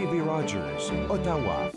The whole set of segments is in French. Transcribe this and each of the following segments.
TV Rogers, Ottawa.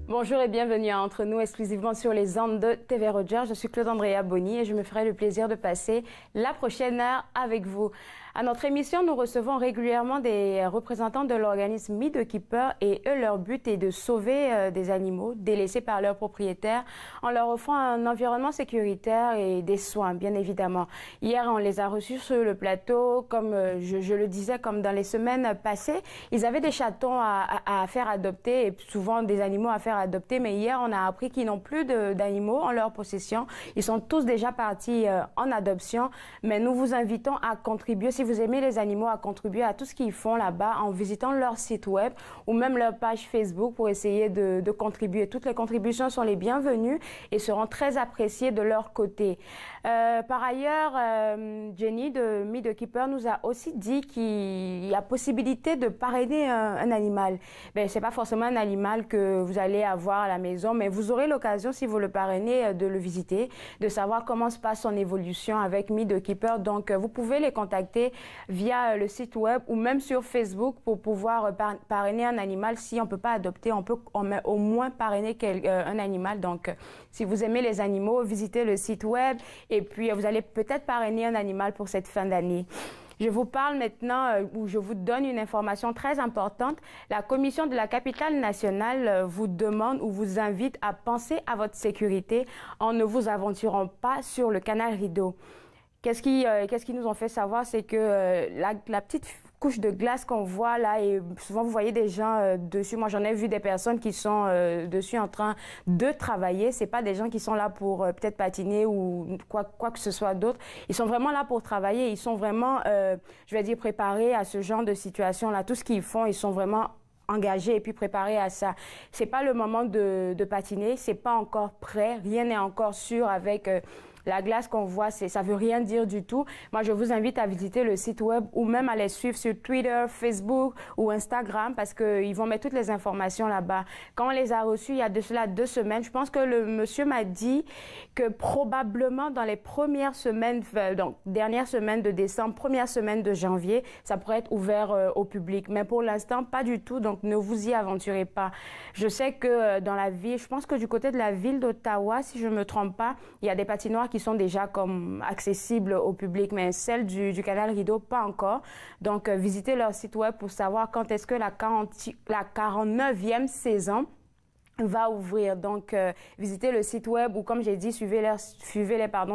Bonjour et bienvenue à Entre nous, exclusivement sur les ondes de TV Rogers. Je suis Claude Andrea Bonny et je me ferai le plaisir de passer la prochaine heure avec vous. À notre émission, nous recevons régulièrement des représentants de l'organisme Meet the Keeper et eux, leur but est de sauver des animaux délaissés par leurs propriétaires en leur offrant un environnement sécuritaire et des soins, bien évidemment. Hier, on les a reçus sur le plateau, comme je le disais, comme dans les semaines passées. Ils avaient des chatons à faire adopter et souvent des animaux à faire adopter, mais hier, on a appris qu'ils n'ont plus d'animaux en leur possession. Ils sont tous déjà partis en adoption, mais nous vous invitons à contribuer, si vous aimez les animaux, à contribuer à tout ce qu'ils font là-bas en visitant leur site web ou même leur page Facebook pour essayer de contribuer. Toutes les contributions sont les bienvenues et seront très appréciées de leur côté. Par ailleurs, Jenny de Meet the Keeper nous a aussi dit qu'il y a possibilité de parrainer un animal. Ben, c'est pas forcément un animal que vous allez avoir à la maison, mais vous aurez l'occasion, si vous le parrainez, de le visiter, de savoir comment se passe son évolution avec Meet the Keeper. Donc, vous pouvez les contacter via le site web ou même sur Facebook pour pouvoir parrainer un animal. Si on peut pas adopter, on peut au moins parrainer un animal. Donc, si vous aimez les animaux, visitez le site web et puis vous allez peut-être parrainer un animal pour cette fin d'année. Je vous parle maintenant, ou je vous donne une information très importante. La Commission de la capitale nationale vous demande ou vous invite à penser à votre sécurité en ne vous aventurant pas sur le canal Rideau. Qu'est-ce qui nous ont fait savoir, c'est que la petite couche de glace qu'on voit là, et souvent vous voyez des gens dessus. Moi, j'en ai vu des personnes qui sont dessus en train de travailler. C'est pas des gens qui sont là pour peut-être patiner ou quoi que ce soit d'autre. Ils sont vraiment là pour travailler. Ils sont vraiment, je vais dire, préparés à ce genre de situation là. Tout ce qu'ils font, ils sont vraiment engagés et puis préparés à ça. C'est pas le moment de patiner. C'est pas encore prêt. Rien n'est encore sûr avec la glace qu'on voit, ça veut rien dire du tout. Moi, je vous invite à visiter le site web ou même à les suivre sur Twitter, Facebook ou Instagram parce qu'ils vont mettre toutes les informations là-bas. Quand on les a reçus il y a de cela 2 semaines, je pense que le monsieur m'a dit que probablement dans les premières semaines, donc dernière semaine de décembre, première semaine de janvier, ça pourrait être ouvert au public. Mais pour l'instant, pas du tout, donc ne vous y aventurez pas. Je sais que dans la ville, je pense que du côté de la ville d'Ottawa, si je me trompe pas, il y a des patinoires qui sont déjà comme accessibles au public, mais celles du canal Rideau, pas encore. Donc, visitez leur site web pour savoir quand est-ce que la 49e saison va ouvrir. Donc, visitez le site web ou comme j'ai dit, suivez-les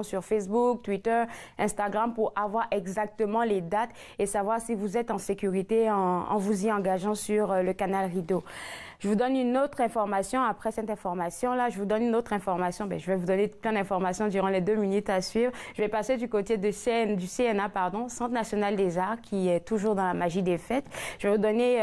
sur Facebook, Twitter, Instagram pour avoir exactement les dates et savoir si vous êtes en sécurité en vous y engageant sur le canal Rideau. Je vous donne une autre information. Après cette information-là, je vous donne une autre information. Ben, je vais vous donner plein d'informations durant les 2 minutes à suivre. Je vais passer du côté du CNA, Centre national des arts, qui est toujours dans la magie des fêtes. Je vais vous donner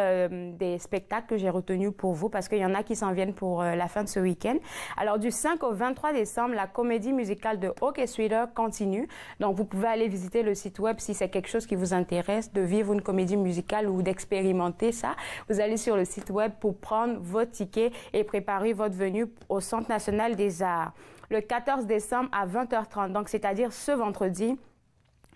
des spectacles que j'ai retenus pour vous parce qu'il y en a qui s'en viennent pour la fin de ce week-end. Alors, du 5 au 23 décembre, la comédie musicale de Hockey Sweater continue. Donc, vous pouvez aller visiter le site web si c'est quelque chose qui vous intéresse, de vivre une comédie musicale ou d'expérimenter ça. Vous allez sur le site web pour prendre votre ticket et préparer votre venue au Centre national des arts. Le 14 décembre à 20h30, donc c'est-à-dire ce vendredi,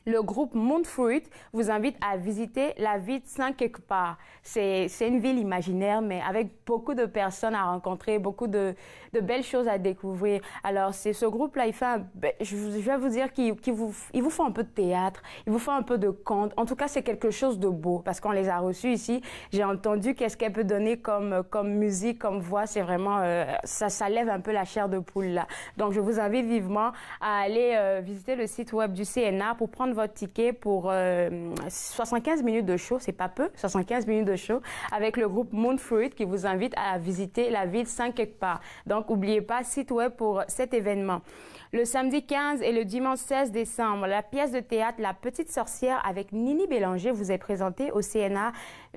le groupe Moonfruit vous invite à visiter la ville de Saint-Quelque-Part. C'est une ville imaginaire, mais avec beaucoup de personnes à rencontrer, beaucoup de belles choses à découvrir. Alors, c'est ce groupe-là, je vais vous dire qu'il vous font un peu de théâtre, il vous font un peu de conte. En tout cas, c'est quelque chose de beau, parce qu'on les a reçus ici. J'ai entendu qu'est-ce qu'elle peut donner comme musique, comme voix. C'est vraiment, ça lève un peu la chair de poule, là. Donc, je vous invite vivement à aller visiter le site web du CNA pour prendre votre ticket pour 75 minutes de show, c'est pas peu, 75 minutes de show avec le groupe Moonfruit qui vous invite à visiter la ville Saint-Quelque-Part. Donc, n'oubliez pas, site web pour cet événement. Le samedi 15 et le dimanche 16 décembre, la pièce de théâtre La Petite Sorcière avec Nini Bélanger vous est présentée au CNA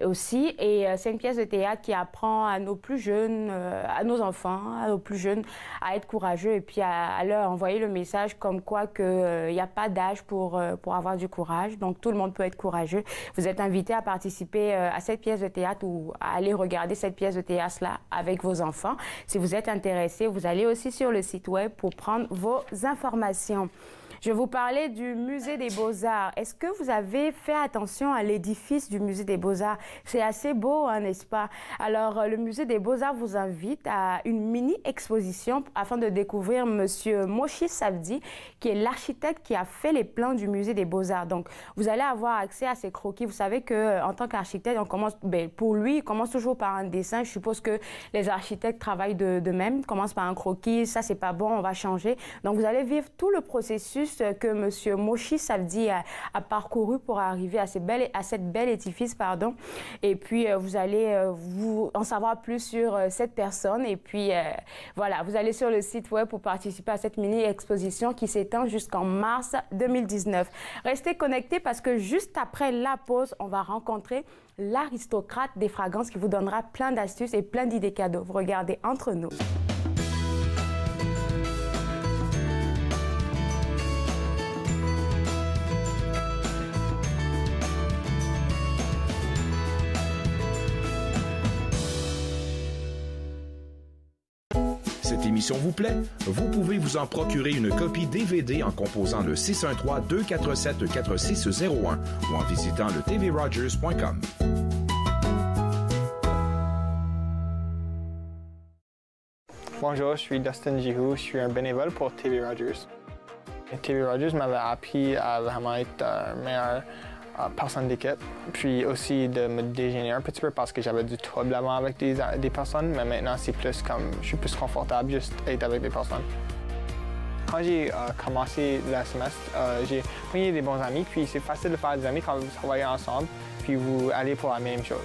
aussi. Et c'est une pièce de théâtre qui apprend à nos plus jeunes, à nos enfants, à nos plus jeunes, à être courageux et puis à leur envoyer le message comme quoi qu'il n'y a pas d'âge pour avoir du courage. Donc tout le monde peut être courageux. Vous êtes invités à participer à cette pièce de théâtre ou à aller regarder cette pièce de théâtre-là avec vos enfants. Si vous êtes intéressés, vous allez aussi sur le site web pour prendre vos informations. Je vais vous parler du Musée des Beaux-Arts. Est-ce que vous avez fait attention à l'édifice du Musée des Beaux-Arts? C'est assez beau, hein, n'est-ce pas? Alors, le Musée des Beaux-Arts vous invite à une mini-exposition afin de découvrir Monsieur Moshi Savdi, qui est l'architecte qui a fait les plans du Musée des Beaux-Arts. Donc, vous allez avoir accès à ses croquis. Vous savez qu'en tant qu'architecte, on commence, pour lui, il commence toujours par un dessin. Je suppose que les architectes travaillent de même. Ils commencent par un croquis. Ça, c'est pas bon, on va changer. Donc, vous allez vivre tout le processus que M. Moshi Savdi a parcouru pour arriver à cette belle édifice, pardon. Et puis, vous allez vous en savoir plus sur cette personne. Et puis, voilà, vous allez sur le site web pour participer à cette mini-exposition qui s'étend jusqu'en mars 2019. Restez connectés parce que juste après la pause, on va rencontrer l'aristocrate des fragrances qui vous donnera plein d'astuces et plein d'idées cadeaux. Vous regardez Entre nous. Cette émission vous plaît? Vous pouvez vous en procurer une copie DVD en composant le 613-247-4601 ou en visitant le tvrogers.com. Bonjour, je suis Dustin Jihu, je suis un bénévole pour TV Rogers. TV Rogers m'avait appris à vraiment être meilleur personne d'équipe, puis aussi de me déjeuner un petit peu parce que j'avais du trouble avant avec des personnes, mais maintenant c'est plus comme, je suis plus confortable juste être avec des personnes. Quand j'ai commencé le semestre, j'ai pris des bons amis, puis c'est facile de faire des amis quand vous travaillez ensemble, puis vous allez pour la même chose.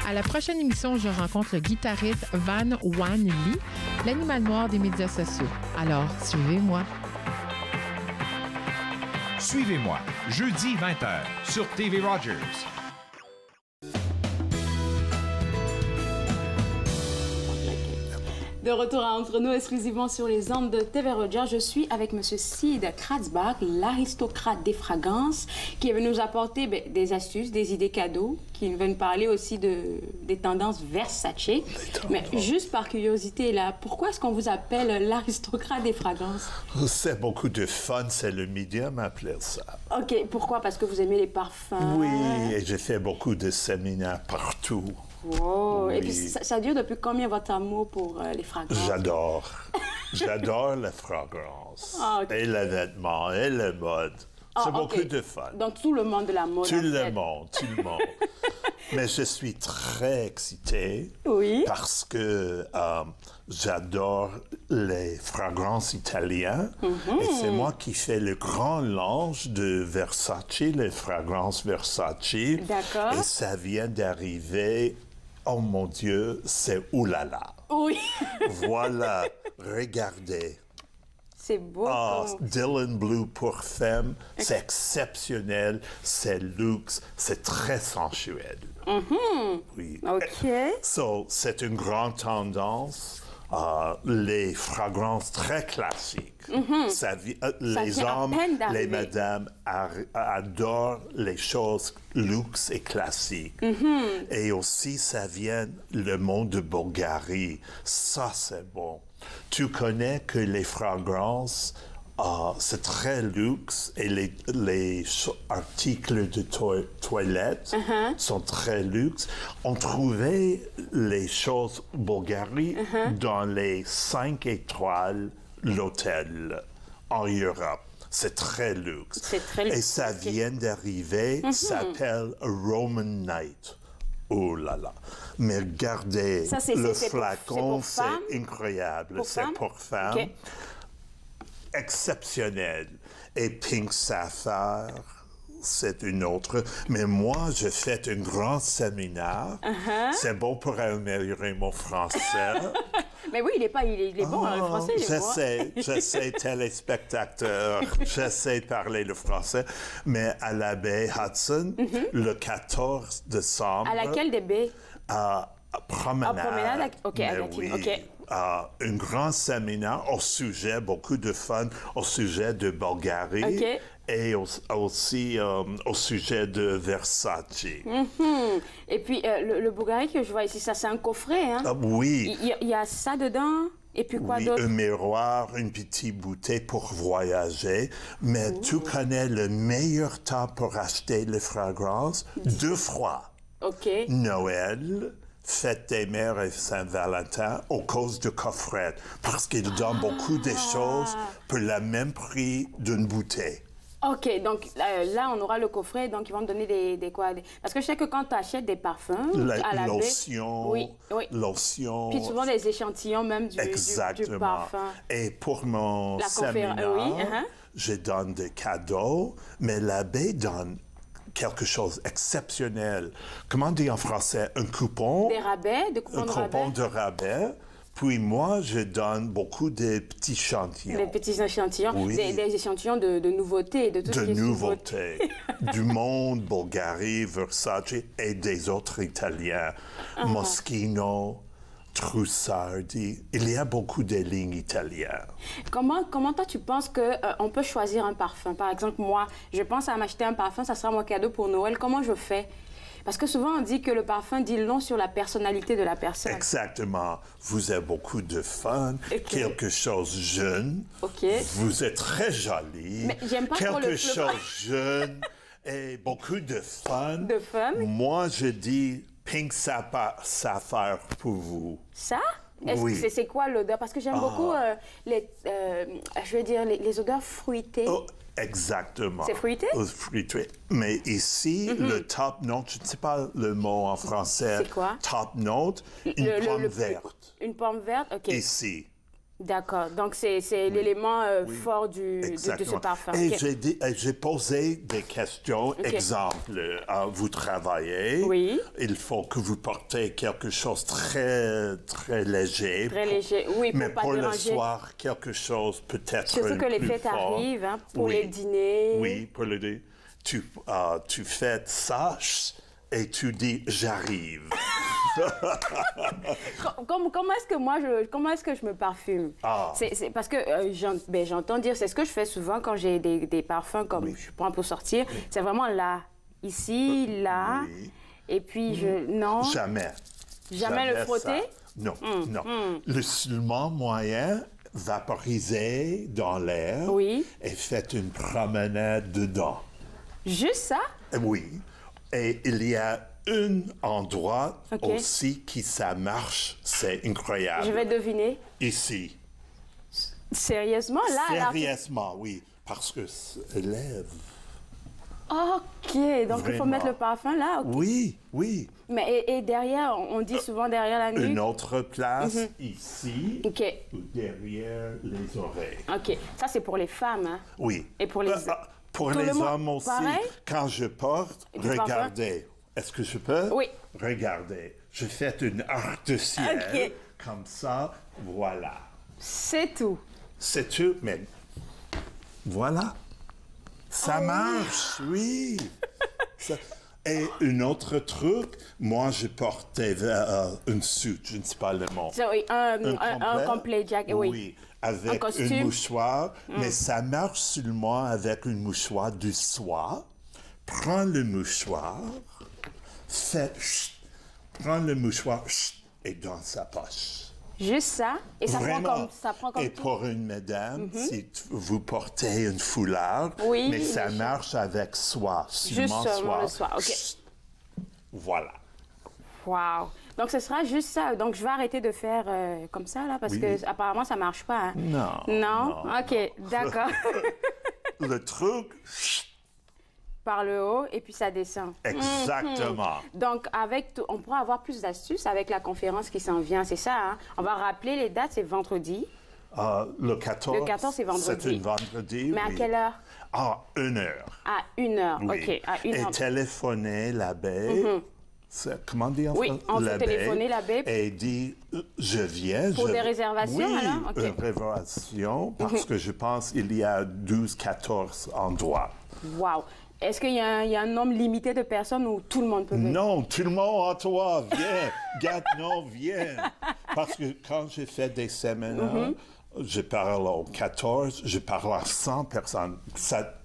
À la prochaine émission, je rencontre le guitariste Van Wan Lee, l'animal noir des médias sociaux. Alors, suivez-moi. Suivez-moi, jeudi 20h sur TV Rogers. De retour à Entre nous, exclusivement sur les ondes de TV Rogers, je suis avec M. Sid Kratzbach, l'aristocrate des fragrances, qui est venu nous apporter des astuces, des idées cadeaux, qui va nous parler aussi des tendances Versace. Mais juste par curiosité, là, pourquoi est-ce qu'on vous appelle l'aristocrate des fragrances? C'est beaucoup de fun, c'est le médium à appeler ça. OK, pourquoi? Parce que vous aimez les parfums? Oui, et j'ai fait beaucoup de séminaires partout. Wow. Oui. Et puis, ça dure depuis combien votre amour pour les fragrances? J'adore. J'adore la fragrance. Ah, okay. Et le vêtement, et la mode. C'est beaucoup de fun. Donc, tout le monde de la mode, tout le monde. Mais je suis très excitée. Oui. Parce que j'adore les fragrances italiennes. Et c'est moi qui fais le grand linge de Versace, les fragrances Versace. D'accord. Et ça vient d'arriver. Oh mon Dieu, c'est oulala. Oui. Voilà, regardez. C'est beau. Ah, Dylan Blue pour femme, c'est exceptionnel, c'est luxe, c'est très sensuel. Oui. OK. So, c'est une grande tendance. Les fragrances très classiques. Les hommes, les madames adorent les choses luxe et classiques. Et aussi, ça vient le monde de Bulgarie. Ça, c'est bon. Tu connais que les fragrances c'est très luxe et les articles de toilette sont très luxe. On trouvait les choses Bulgarie dans les 5 étoiles l'hôtel en Europe. C'est très luxe. C'est très luxe. Et ça vient d'arriver, s'appelle Roman Night. Oh là là. Mais regardez, le flacon, c'est incroyable. C'est pour femmes. Okay. Exceptionnel. Et Pink Sapphire, c'est une autre. Mais moi, j'ai fait un grand séminaire. C'est bon pour améliorer mon français. Mais oui, il est bon, le français, il est bon. Je sais, téléspectateur, j'essaie de parler le français. Mais à la baie Hudson, le 14 décembre... À laquelle des baies? Promenade. Promenade, OK, oui. OK. Un grand séminaire au sujet, beaucoup de fun, au sujet de Bulgarie et aussi au sujet de Versace. Et puis, le Bulgarie que je vois ici, ça, c'est un coffret, hein? Oui. Il y a ça dedans? Et puis quoi d'autre? Un miroir, une petite bouteille pour voyager. Mais tu connais le meilleur temps pour acheter les fragrances? 2 fois. OK. Noël, Fête des Mères et Saint-Valentin, à cause du coffret. Parce qu'ils donnent beaucoup de choses pour le même prix d'une bouteille. OK, donc là, on aura le coffret, donc ils vont me donner des quoi? Parce que je sais que quand tu achètes des parfums, à la lotion, baie, lotion. Puis souvent des échantillons même du parfum. Et pour mon séminaire, je donne des cadeaux, mais la baie donne quelque chose d'exceptionnel. Comment on dit en français? Un coupon? Des rabais, des coupons de rabais. Un coupon de rabais. Puis moi, je donne beaucoup de petits échantillons. Des petits échantillons, oui. des échantillons de nouveautés, de tout ce qui est nouveautés. Du monde, Bulgarie, Versace et des autres Italiens. Moschino, Trussardi. Il y a beaucoup de lignes italiennes. Comment toi, tu penses qu'on peut choisir un parfum? Par exemple, moi, je pense à m'acheter un parfum, ça sera mon cadeau pour Noël. Comment je fais? Parce que souvent, on dit que le parfum dit long sur la personnalité de la personne. Exactement. Vous avez beaucoup de fun, quelque chose jeune. Vous êtes très jolie. Mais j'aime pas quelque chose jeune et beaucoup de fun. De fun? Moi, je dis Pink Sapphire pour vous. Ça? C'est quoi l'odeur? Parce que j'aime beaucoup les odeurs fruitées. Exactement. C'est fruité? Fruité. Mais ici, le top note, je ne sais pas le mot en français. C'est quoi? Top note, une pomme verte. Une pomme verte, OK. Ici. D'accord. Donc, c'est l'élément fort de ce parfum. Et j'ai posé des questions. Exemple, vous travaillez. Oui. Il faut que vous portez quelque chose très, très léger. Très léger, oui, pour mais pas pour déranger. Le soir, quelque chose peut-être plus fort. Surtout que les fêtes arrivent, hein, pour les dîners. Oui, pour le dîner. Tu fais ça et tu dis « j'arrive ». Comment est-ce que je me parfume? C'est parce que j'entends dire, c'est ce que je fais souvent quand j'ai des parfums comme je prends pour sortir. C'est vraiment là, ici, là, et puis non. Jamais le frotter? Non, non. Le seulement moyen, vaporiser dans l'air et faites une promenade dedans. Juste ça? Oui. Et il y a un endroit aussi qui ça marche, c'est incroyable. Je vais deviner. Ici. Sérieusement, là? Sérieusement, oui, parce que c'est lève. OK, donc il faut mettre le parfum là? Oui, oui. Mais et derrière, on dit souvent derrière la nuque? Une autre place, ici, ou derrière les oreilles. OK, ça c'est pour les femmes, hein? Oui. Et pour les... Pour les hommes aussi, quand je porte, regardez. Est-ce que je peux? Oui. Regardez. Je fais une arc-de-ciel. Comme ça, voilà. C'est tout. C'est tout, mais voilà. Ça marche, oui. Et un autre truc, moi, je portais une suit, je ne sais pas le mot. Un complet jacket, oui. Avec un mouchoir, mais ça marche seulement avec un mouchoir de soie. Prends le mouchoir, prends le mouchoir et dans sa poche. Juste ça? Et ça prend comme Et tout? pour une madame, si vous portez une foulard, oui, mais ça marche avec soie. Juste seulement le soie, OK. Voilà. Wow. Donc, ce sera juste ça. Donc, je vais arrêter de faire comme ça, là, parce que apparemment, ça ne marche pas. Hein? Non. Non? OK, d'accord. Le truc... Par le haut, et puis ça descend. Exactement. Donc, on pourra avoir plus d'astuces avec la conférence qui s'en vient, c'est ça, hein? On va rappeler les dates, c'est vendredi. Le 14. Le 14, c'est vendredi. C'est un vendredi, Mais à quelle heure? À 1h. À 1h, Oui. OK. À 1h. Et téléphoner l'abbé. Comment dire? Oui, on peut téléphoner l'abbé. Et dit, je viens. Pour des réservations, oui, alors? OK. Une réservation, parce que je pense qu'il y a 12-14 endroits. Wow. Est-ce qu'il y a un nombre limité de personnes où tout le monde peut venir? Non, tout le monde à toi, viens. Gatineau, viens. Parce que quand j'ai fait des séminaires, je parle aux 14, je parle à 100 personnes.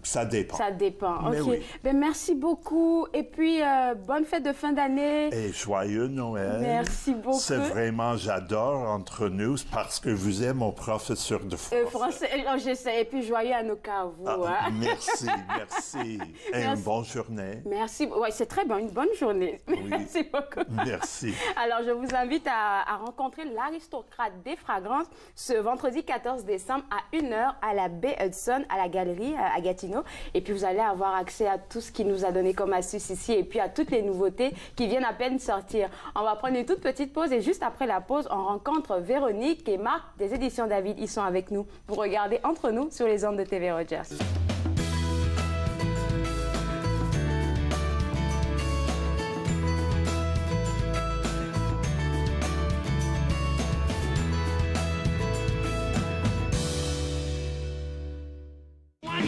Ça dépend. Ça dépend, Mais OK. oui. Ben, merci beaucoup. Et puis, bonne fête de fin d'année. Et joyeux Noël. Merci beaucoup. C'est vraiment, j'adore entre nous parce que vous êtes mon professeur de français. Français, je sais. Et puis, joyeux Hanouka à vous. Ah, hein? merci, merci. Et une bonne journée. Merci. Oui, c'est très bon. Une bonne journée. Merci beaucoup. Merci. Alors, je vous invite à rencontrer l'aristocrate des fragrances ce vendredi 14 décembre à 1h à la baie Hudson, à la galerie à Gatineau. Et puis, vous allez avoir accès à tout ce qu'il nous a donné comme astuce ici et puis à toutes les nouveautés qui viennent à peine sortir. On va prendre une toute petite pause et juste après la pause, on rencontre Véronique et Marc des éditions David. Ils sont avec nous pour regarder Entre nous sur les ondes de TV Rogers.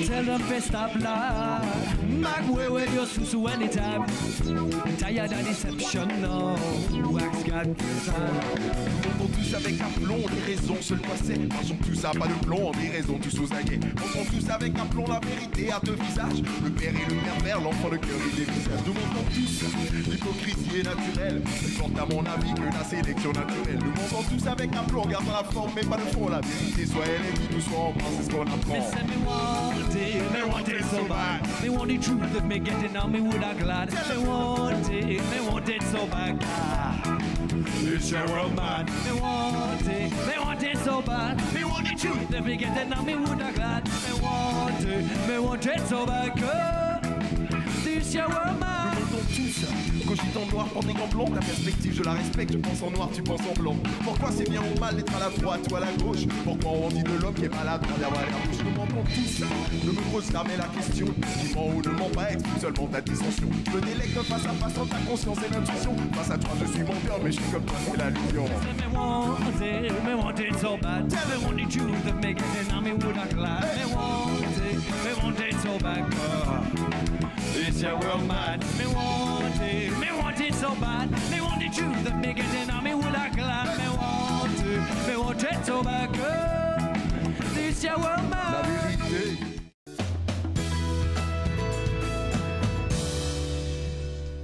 Tell them to stop lying. Back way with your susu anytime. Tired of deception, no. Wax got On tous avec aplomb, les raisons seules quoi c'est. Marchons tous à pas de plomb, on dit raison tous aux aguets. Montons tous avec aplomb la vérité à deux visages. Le père et le pervers, l'enfant de cœur et des visages. Nous montrons tous l'hypocrisie est naturelle. Plus forte à mon avis que la sélection naturelle. Nous montons tous avec aplomb, gardant la forme mais pas le fond. La vérité soit elle est qui nous soit en pense, c'est ce qu'on apprend. They want it so bad. They want the truth that me getting on me would have glad. They want it so bad. It's your world, man. They want it so bad. They want the truth that me getting on me would have glad. They want it so bad. This your world, man. Nous montons tous, cogite en noir, porte des gants blancs. Ta perspective, je la respecte, je pense en noir, tu penses en blanc. Pourquoi c'est bien ou mal d'être à la droite ou à la gauche? Pourquoi on dit de l'homme qui est malade d'avoir la bouche? Nous mentons tous, ne me pose jamais la question. Qui ment ou ne ment pas, explique seulement ta dissension. Je me délecte face à face entre ta conscience et l'intuition. Face à toi, je suis menteur, mais je suis comme toi, c'est l'allusion. Me want it so bad. Tell me want the truth that me getting on me would have glad. Me want it so bad. It's your world, man. Me want it so bad. Me want the truth that me getting on me would have glad. Me want it so bad. It's your world, man. La vérité.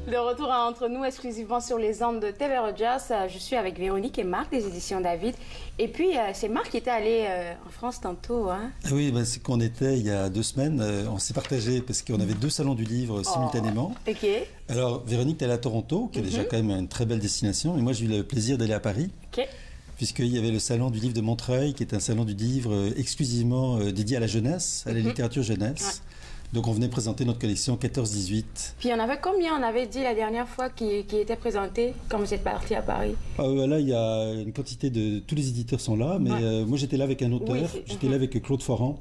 De retour à Entre nous, exclusivement sur les ondes de TV Rogers. Je suis avec Véronique et Marc des éditions David. Et puis, c'est Marc qui était allé en France tantôt. Hein? Oui, ben, c'est qu'on était il y a 2 semaines. On s'est partagé parce qu'on avait 2 salons du livre simultanément. OK. Alors, Véronique est allée à Toronto, qui est déjà quand même une très belle destination. Et moi, j'ai eu le plaisir d'aller à Paris. OK. Puisqu'il y avait le salon du livre de Montreuil, qui est un salon du livre exclusivement dédié à la jeunesse, à la littérature jeunesse. Ouais. Donc, on venait présenter notre collection 14-18. Puis, il y en avait combien, on avait dit la dernière fois, qui était présenté quand vous êtes parti à Paris? Là, il y a une quantité de... Tous les éditeurs sont là, mais moi, j'étais là avec un auteur. Oui, j'étais là avec Claude Foran,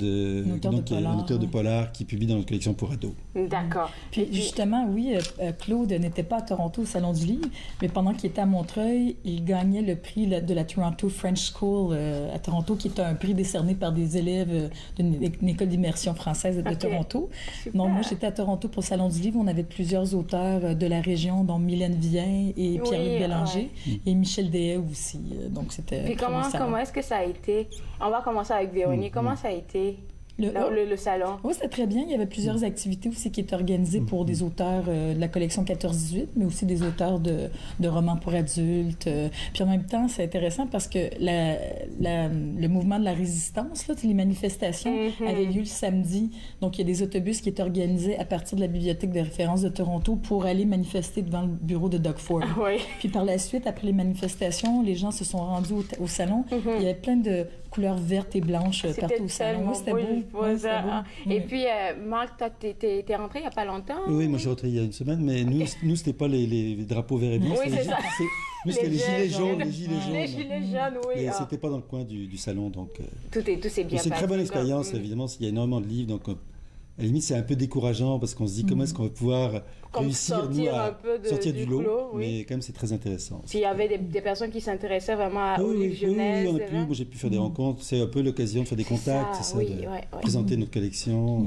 un auteur de polar qui publie dans notre collection pour ados. D'accord. Puis, justement, oui, Claude n'était pas à Toronto au Salon du Livre, mais pendant qu'il était à Montreuil, il gagnait le prix de la Toronto French School à Toronto, qui est un prix décerné par des élèves d'une école d'immersion française de Toronto. Super. Donc, moi, j'étais à Toronto pour le Salon du Livre. On avait plusieurs auteurs de la région, dont Mylène Vien et Pierre-Luc Bélanger, et Michel Dehaye aussi. Donc, c'était... Puis comment est-ce que ça a été? On va commencer avec Véronique. Comment ça a été Le salon. Oui, c'était très bien. Il y avait plusieurs activités aussi qui étaient organisées pour des auteurs de la collection 14-18, mais aussi des auteurs de romans pour adultes. Puis en même temps, c'est intéressant parce que le mouvement de la résistance, là, les manifestations avaient lieu le samedi. Donc, il y a des autobus qui étaient organisés à partir de la bibliothèque de référence de Toronto pour aller manifester devant le bureau de Doug Ford. Puis par la suite, après les manifestations, les gens se sont rendus au salon. Il y avait plein de couleurs vertes et blanches partout au salon. C'était beau. Et puis, Marc, toi, t'es rentré il n'y a pas longtemps? Oui, moi, je suis rentré il y a une semaine, mais nous c'était pas les drapeaux verts et blancs. Oui, c'est ça. Nous, c'était les gilets jaunes. Les gilets jaunes, oui. Et c'était pas dans le coin du salon, donc... Tout s'est bien passé. C'est une très bonne expérience, évidemment. Il y a énormément de livres, donc... À la limite, c'est un peu décourageant parce qu'on se dit comment est-ce qu'on va pouvoir réussir nous, à sortir du lot, mais quand même, c'est très intéressant. S'il y avait des personnes qui s'intéressaient vraiment aux livres jeunesse. Oui, moi, j'ai pu faire des rencontres. C'est un peu l'occasion de faire des contacts, de présenter notre collection.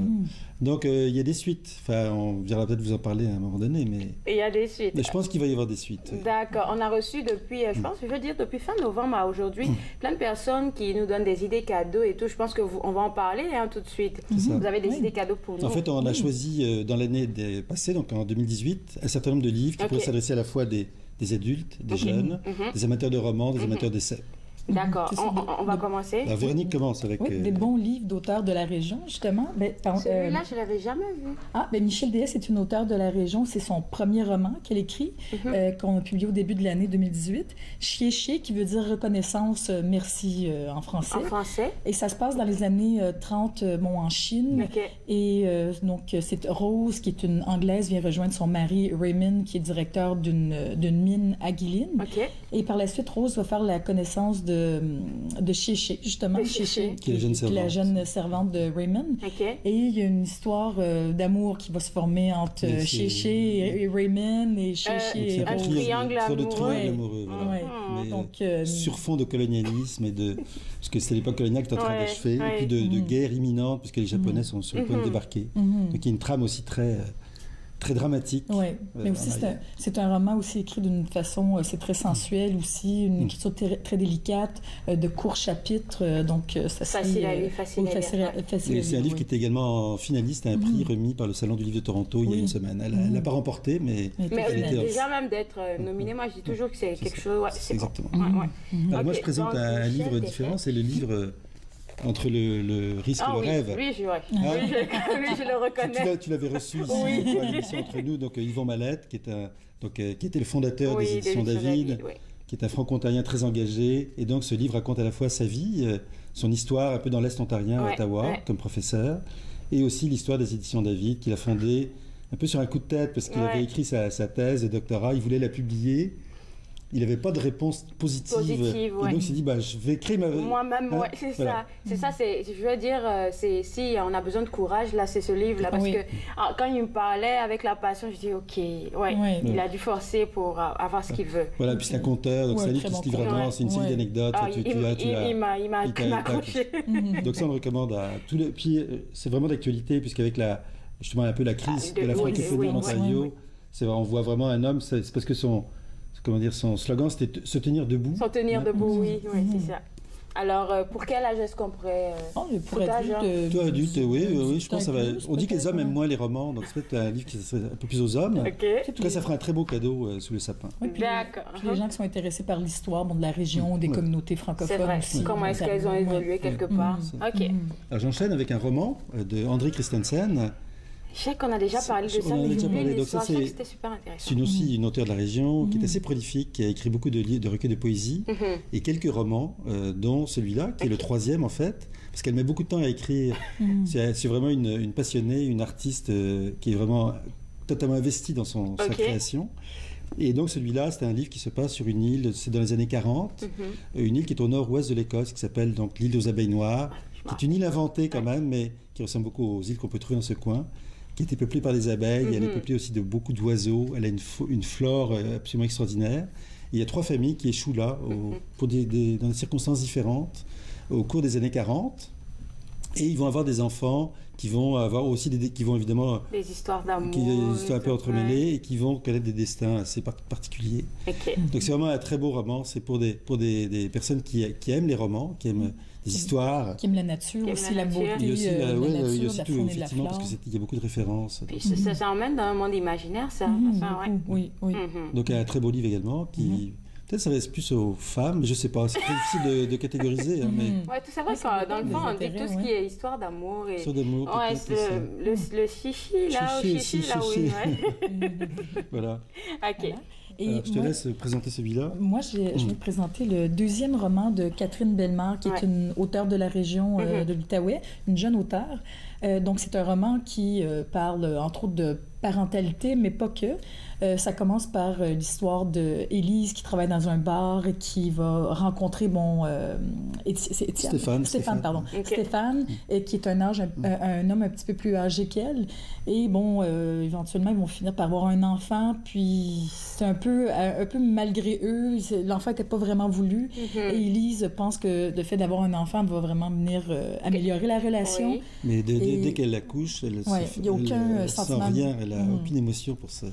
Donc, il y a des suites. Enfin, on viendra peut-être vous en parler à un moment donné, mais... Il y a des suites. Mais je pense qu'il va y avoir des suites. D'accord. On a reçu depuis, depuis fin novembre à aujourd'hui, plein de personnes qui nous donnent des idées cadeaux et tout. Je pense qu'on va en parler tout de suite. Vous avez des idées cadeaux pour nous? En fait, on a choisi dans l'année passée, donc en 2018, un certain nombre de livres qui pourraient s'adresser à la fois des adultes, des jeunes, des amateurs de romans, des amateurs d'essais. D'accord. On va commencer. Alors, Véronique commence avec... des bons livres d'auteurs de la région, justement. Celui-là, je ne l'avais jamais vu. Michel Déès est une auteure de la région. C'est son premier roman qu'elle écrit, qu'on a publié au début de l'année 2018. Chier, qui veut dire reconnaissance, merci en français. En français. Et ça se passe dans les années 30, en Chine. Et donc, c'est Rose, qui est une Anglaise, vient rejoindre son mari, Raymond, qui est directeur d'une mine à Guilin. Et par la suite, Rose va faire la connaissance de Chéché, justement. Chéché, qui est la jeune servante de Raymond. Et il y a une histoire d'amour qui va se former entre Chéché et Raymond et Chéché et Rose. Un triangle amoureux. Donc, sur fond de colonialisme parce que c'est l'époque coloniale qui est en train d'achever, et puis de guerre imminente, puisque les Japonais sont sur le point de débarquer. Donc il y a une trame aussi très dramatique. Mais aussi c'est un roman aussi écrit d'une façon, c'est très sensuel aussi, une écriture très délicate, de courts chapitres, donc ça facile à lire. Et c'est un livre qui était également finaliste à un prix remis par le Salon du Livre de Toronto il y a une semaine. Elle n'a pas remporté, mais elle était déjà même d'être nominée, moi je dis toujours que c'est quelque chose. Exactement. Alors moi je présente un livre différent, c'est le livre Entre le risque et le rêve. Oui, je le reconnais. Tu l'avais reçu ici entre nous, donc Yvon Mallette, qui était le fondateur des éditions David, qui est un franco-ontarien très engagé. Et donc ce livre raconte à la fois sa vie, son histoire un peu dans l'Est ontarien, à Ottawa, comme professeur, et aussi l'histoire des éditions David, qu'il a fondé un peu sur un coup de tête, parce qu'il avait écrit sa thèse de doctorat, il voulait la publier. Il n'avait pas de réponse positive. Et donc, il s'est dit, je vais créer ma... Moi-même, c'est ça. C'est ça, je veux dire, si on a besoin de courage, là, c'est ce livre-là. Parce que quand il me parlait avec la passion, je dis, OK, il a dû forcer pour avoir ce qu'il veut. Voilà, puis c'est un conteur, donc c'est un livre qui se livre vraiment, c'est une série d'anecdotes. Il m'a accroché. Donc ça, on le recommande à tous les... Puis c'est vraiment d'actualité, puisqu'avec justement un peu la crise de la francophonie en Ontario, on voit vraiment un homme, c'est parce que son slogan, c'était se tenir debout. Se tenir debout, oui, c'est ça. Alors, pour quel âge est-ce qu'on pourrait... pour adulte. Toi, adulte, oui, je pense que ça va... On dit que les hommes aiment moins les romans, donc c'est peut-être un livre qui serait un peu plus aux hommes. En tout cas, ça ferait un très beau cadeau sous le sapin. D'accord. Puis les gens qui sont intéressés par l'histoire de la région, des communautés francophones aussi. Comment est-ce qu'elles ont évolué quelque part. Alors, j'enchaîne avec un roman de André Christensen. Je sais qu'on a déjà parlé de ça, mais c'était super intéressant. C'est aussi une auteure de la région qui est assez prolifique, qui a écrit beaucoup de recueils de poésie et quelques romans, dont celui-là, qui est le troisième en fait, parce qu'elle met beaucoup de temps à écrire. C'est vraiment une passionnée, une artiste qui est vraiment totalement investie dans sa création. Et donc celui-là, c'est un livre qui se passe sur une île, c'est dans les années 40, une île qui est au nord-ouest de l'Écosse, qui s'appelle donc l'île aux abeilles noires, qui est une île inventée quand même, mais qui ressemble beaucoup aux îles qu'on peut trouver dans ce coin, qui était peuplée par des abeilles. Elle est peuplée aussi de beaucoup d'oiseaux. Elle a une flore absolument extraordinaire. Et il y a 3 familles qui échouent là, dans des circonstances différentes, au cours des années 40. Et ils vont avoir des enfants qui vont avoir aussi qui vont évidemment des histoires d'amour, des histoires un peu entremêlées et qui vont connaître des destins assez particuliers. Donc c'est vraiment un très beau roman. C'est pour des personnes qui aiment les romans, qui aiment des histoires, qui aiment la nature, aussi la beauté, il y a aussi la nature, il y a aussi la tout, faune et la effectivement, flore. parce qu'il y a beaucoup de références. Puis ça emmène dans un monde imaginaire, ça. Oui. Donc un très beau livre également qui peut-être s'adresse plus aux femmes, je sais pas, c'est très difficile de catégoriser. Mais... Ouais, tout ça, que dans le fond, on dit tout ce qui est histoire d'amour. Histoire d'amour, le chichi, là, oui. Voilà. OK. Alors, je te laisse présenter celui-là. Moi, je vais présenter le deuxième roman de Catherine Bellemare, qui est une auteure de la région de l'Outaouais, une jeune auteure. Donc, c'est un roman qui parle, entre autres, de parentalité, mais pas que. Ça commence par l'histoire d'Élise qui travaille dans un bar et qui va rencontrer Stéphane, qui est un homme un petit peu plus âgé qu'elle. Et éventuellement, ils vont finir par avoir un enfant, puis c'est un peu malgré eux, l'enfant n'était pas vraiment voulu. Et Élise pense que le fait d'avoir un enfant va vraiment venir améliorer la relation. Mais dès qu'elle accouche, elle n'y a aucun sentiment. Rien, elle n'a aucune émotion pour ce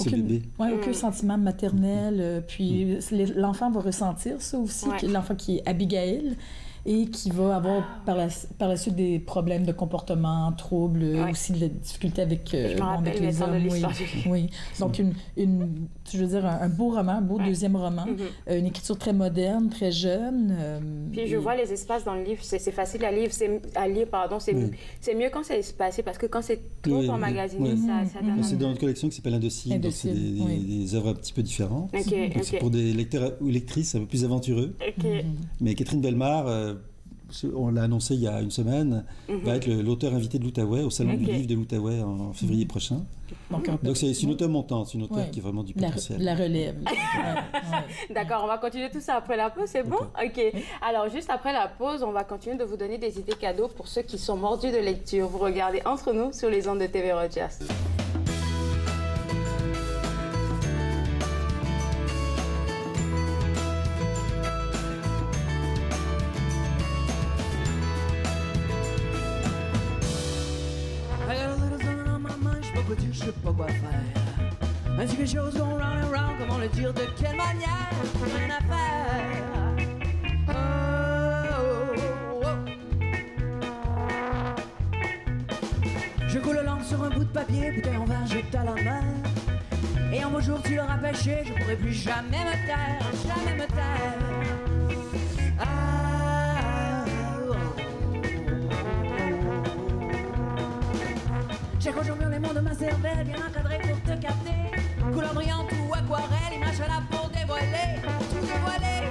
bébé. Oui, aucun sentiment maternel. Puis l'enfant va ressentir ça aussi, l'enfant qui est Abigail, et qui va avoir par la suite des problèmes de comportement, troubles, aussi de la difficulté avec les hommes. Oui. Donc, je veux dire, un beau roman, un beau deuxième roman, une écriture très moderne, très jeune. Puis je vois les espaces dans le livre, c'est facile à lire, c'est mieux quand c'est espacé, parce que quand c'est trop emmagasiné, ça donne... C'est dans une collection qui s'appelle Indocile, donc c'est des œuvres un petit peu différentes. Donc c'est pour des lecteurs ou lectrices un peu plus aventureux. Mais Catherine Bellemare, on l'a annoncé il y a une semaine, va être l'auteur invité de l'Outaouais au Salon du Livre de l'Outaouais en février prochain. Donc c'est une auteure montante, c'est une auteure qui a vraiment du potentiel. La relève. D'accord, on va continuer tout ça après la pause, c'est bon? OK. Alors, juste après la pause, on va continuer de vous donner des idées cadeaux pour ceux qui sont mordus de lecture. Vous regardez Entre nous sur les ondes de TV Rogers. Je sais pas quoi faire. Est-ce que les choses vont round and round? Comment le dire? De quelle manière? Rien à faire. Je coule l'encre sur un bout de papier, bouteille en verre, jette à la mer. Et un beau jour tu l'auras pêché, je pourrai plus jamais me taire, jamais me taire. Chaque jour les mots de ma cervelle, bien encadré pour te capter. Couleur brillante ou aquarelle, image à la pour dévoiler, tout dévoiler.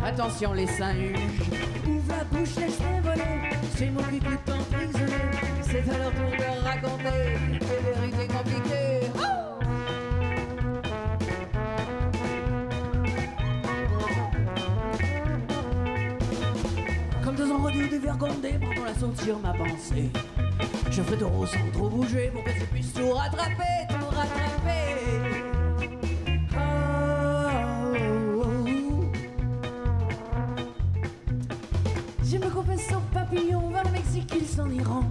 Attention les singes, ouvre la bouche, laisse-les voler. C'est mon qui t'ont emprisonné, c'est à leur tour de raconter des vérités compliquées. Comme deux enrodés dévergondés, pendant la sortir ma pensée. Je ferai taureau sans trop bouger pour que tu puisses tout rattraper, tout rattraper. Je me confesse au papillon vers le Mexique, ils s'en iront.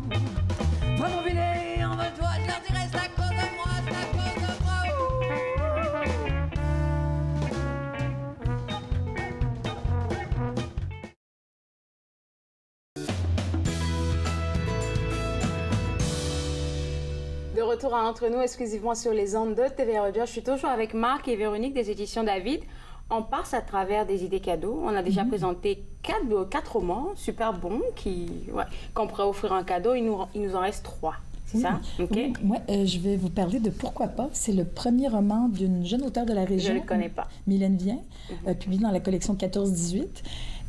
Prends mon filet, envole-toi, je leur dirai c'est à cause de moi, c'est à cause de moi. De retour à Entre nous, exclusivement sur les ondes de TV Rogers. Je suis toujours avec Marc et Véronique des éditions David. On passe à travers des idées cadeaux. On a déjà présenté 4 romans super bons qu'on pourrait offrir en cadeau. Il nous en reste 3. C'est ça? OK. Oui. Moi, je vais vous parler de Pourquoi pas. C'est le premier roman d'une jeune auteure de la région. Je ne le connais pas. Mylène Vien, publié dans la collection 14-18.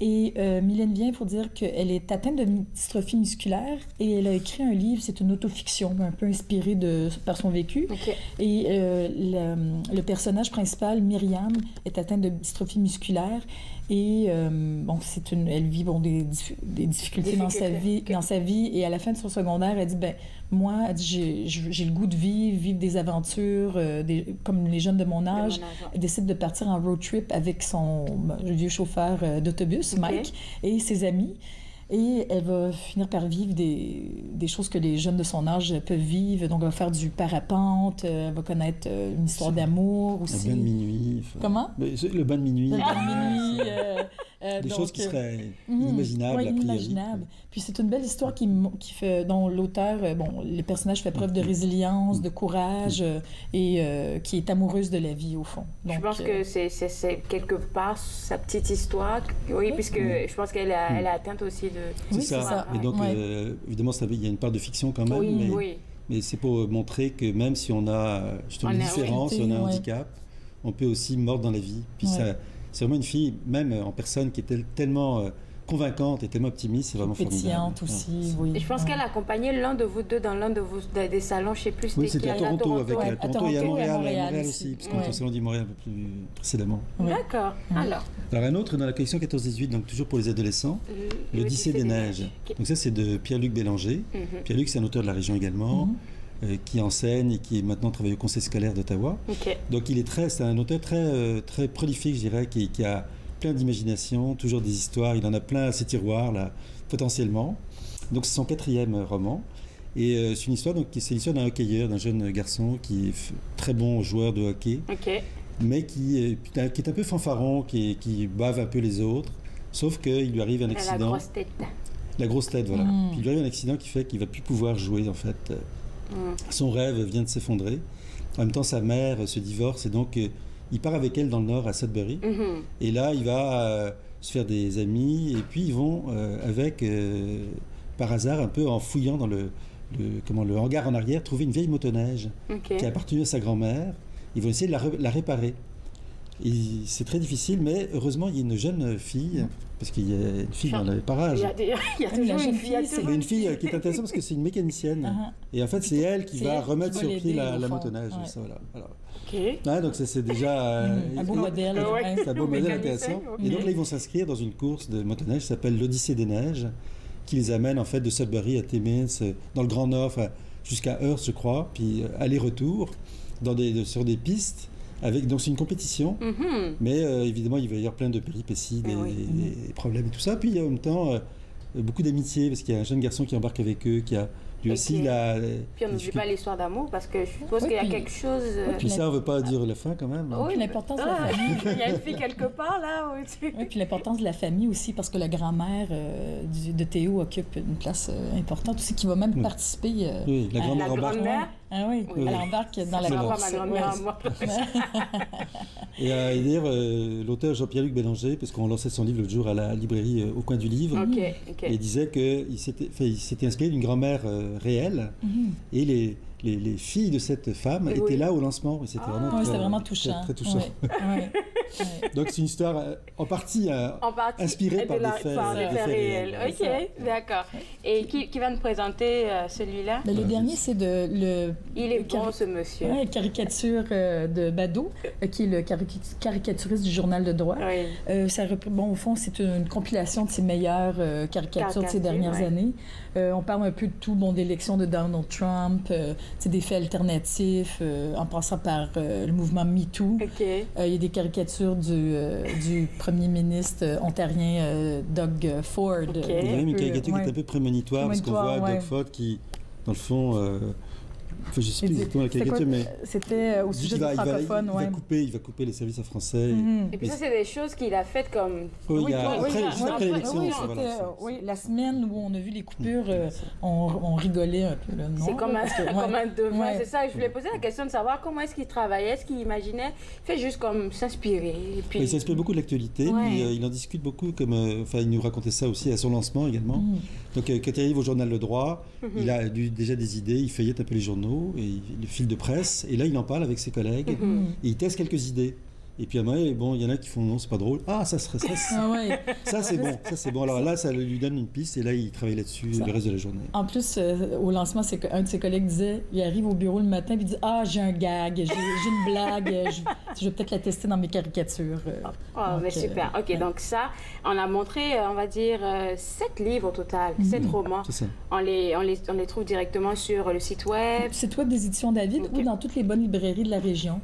Et Mylène Vien, il faut dire qu'elle est atteinte de dystrophie musculaire et elle a écrit un livre, c'est une autofiction, un peu inspirée par son vécu. Okay. Et le personnage principal, Myriam, est atteinte de dystrophie musculaire Et bon, elle vit des difficultés dans sa vie. Et à la fin de son secondaire, elle dit, ben moi, elle dit, j'ai le goût de vivre des aventures, comme les jeunes de mon âge. Elle décide de partir en road trip avec son vieux chauffeur d'autobus, Mike, et ses amis. Et elle va finir par vivre des choses que les jeunes de son âge peuvent vivre. Donc, elle va faire du parapente, elle va connaître une histoire d'amour aussi. Le bain de minuit. Comment? Le bain de minuit. Le bain de minuit. Des choses qui seraient inimaginables, a priori. Inimaginables. Puis c'est une belle histoire qui fait, dont l'auteur, le personnage fait preuve de résilience, de courage et qui est amoureuse de la vie, au fond. Donc, je pense que c'est quelque part sa petite histoire. Oui, puisque je pense qu'elle est atteinte aussi de... C'est ça. Et donc, évidemment, il y a une part de fiction quand même. Mais c'est pour montrer que même si on a une différence, si on a un handicap, on peut aussi mordre dans la vie. Puis c'est vraiment une fille, même en personne, qui est tellement convaincante et tellement optimiste, c'est vraiment formidable. Pétillante aussi, oui. Et je pense qu'elle accompagnait l'un de vous deux dans l'un des salons, je ne sais plus. Oui, c'était à Toronto, à Toronto et à Montréal aussi, parce qu'on est au Salon du Montréal un peu plus précédemment. D'accord. Alors un autre dans la collection 14-18, donc toujours pour les adolescents, l'Odyssée des neiges. Donc ça, c'est de Pierre-Luc Bélanger. Pierre-Luc, c'est un auteur de la région également. Qui enseigne et qui est maintenant travaille au conseil scolaire d'Ottawa. Donc c'est un auteur très prolifique, je dirais, qui a plein d'imagination, toujours des histoires. Il en a plein à ses tiroirs, là, potentiellement. Donc c'est son 4e roman. Et c'est une histoire, c'est l'histoire d'un hockeyeur, d'un jeune garçon qui est très bon joueur de hockey, mais qui est un peu fanfaron, qui bave un peu les autres, sauf qu'il lui arrive un accident. La grosse tête. La grosse tête, voilà. Puis il lui arrive un accident qui fait qu'il ne va plus pouvoir jouer, en fait. Son rêve vient de s'effondrer. En même temps, sa mère se divorce et donc il part avec elle dans le nord, à Sudbury. Et là, il va se faire des amis et puis ils vont par hasard, un peu en fouillant dans le hangar en arrière, trouver une vieille motoneige qui a appartenu à sa grand-mère. Ils vont essayer de la réparer. Et c'est très difficile, mais heureusement, il y a une jeune fille, parce qu'il y a une fille dans les parages. Il y a toujours une fille. Il y a une fille qui est intéressante parce que c'est une mécanicienne. Et en fait, c'est elle qui va remettre sur pied la motoneige. Ça, voilà. Donc, c'est déjà un beau modèle. C'est un beau modèle intéressant. Et donc, là, ils vont s'inscrire dans une course de motoneige qui s'appelle l'Odyssée des neiges, qui les amène en fait de Sudbury à Timmins, dans le Grand Nord, jusqu'à Hearst, je crois, puis aller-retour sur des pistes. Donc c'est une compétition, mais évidemment il va y avoir plein de péripéties, des problèmes et tout ça. Puis il y a en même temps beaucoup d'amitié, parce qu'il y a un jeune garçon qui embarque avec eux, qui a lui aussi Puis on n'oublie pas l'histoire d'amour, parce que je suppose qu'il y a quelque chose... Puis ça, on ne veut pas dire la fin quand même. Oui, l'importance de la famille. Il y a une fille quelque part là. Oui, puis l'importance de la famille aussi, parce que la grand-mère de Théo occupe une place importante aussi, qui va même participer... Oui, la grand-mère embarque. Ah oui, elle embarque dans la course. Et d'ailleurs, l'auteur Jean-Pierre-Luc Bélanger, parce qu'on lançait son livre l'autre jour à la librairie Au Coin du Livre, et il disait qu'il s'était inspiré d'une grand-mère réelle, et les filles de cette femme étaient là au lancement. Et c'était vraiment touchant. Très touchant. Donc c'est une histoire en partie inspirée par des faits réels. Ok, d'accord. Et qui va nous présenter celui-là? Le dernier, c'est Il est bon, ce monsieur. Oui, caricature de Badeau, qui est le caricaturiste du Journal de droit. Au fond, c'est une compilation de ses meilleures caricatures de ces dernières années. On parle un peu de tout, d'élections de Donald Trump, des faits alternatifs, en passant par le mouvement MeToo. Il y a des caricatures du premier ministre ontarien Doug Ford. Il y a même une caricature qui est un peu prémonitoire, parce qu'on voit Doug Ford qui, dans le fond... je ne sais plus exactement la caricature, mais... C'était au sujet des francophones, il va couper les services français. Et puis ça, c'est des choses qu'il a faites comme... Juste après l'élection. Oui, la semaine où on a vu les coupures, on rigolait un peu. C'est comme un devin, c'est ça. Je voulais poser la question de savoir comment est-ce qu'il travaillait, est-ce qu'il imaginait, il fait juste comme s'inspirer. Il s'inspire beaucoup de l'actualité, puis il en discute beaucoup, il nous racontait ça aussi à son lancement également. Donc quand il arrive au Journal Le Droit, il a déjà des idées, il feuillette un peu les journaux, et le fil de presse, et là il en parle avec ses collègues, et il teste quelques idées. Et puis à un moment, bon, il y en a qui font non, c'est pas drôle. Ah, ça serait ça. Ah ouais. Ça c'est bon, ça c'est bon. Alors là, ça lui donne une piste et là, il travaille là-dessus le reste de la journée. En plus, au lancement, c'est qu'un de ses collègues disait, il arrive au bureau le matin et il dit ah, j'ai un gag, j'ai une blague, je vais peut-être la tester dans mes caricatures. Mais super. Ok, donc ça, on a montré, on va dire, 7 livres au total, 7 romans. C'est ça. On les trouve directement sur le site web. Le site web des éditions David ou dans toutes les bonnes librairies de la région.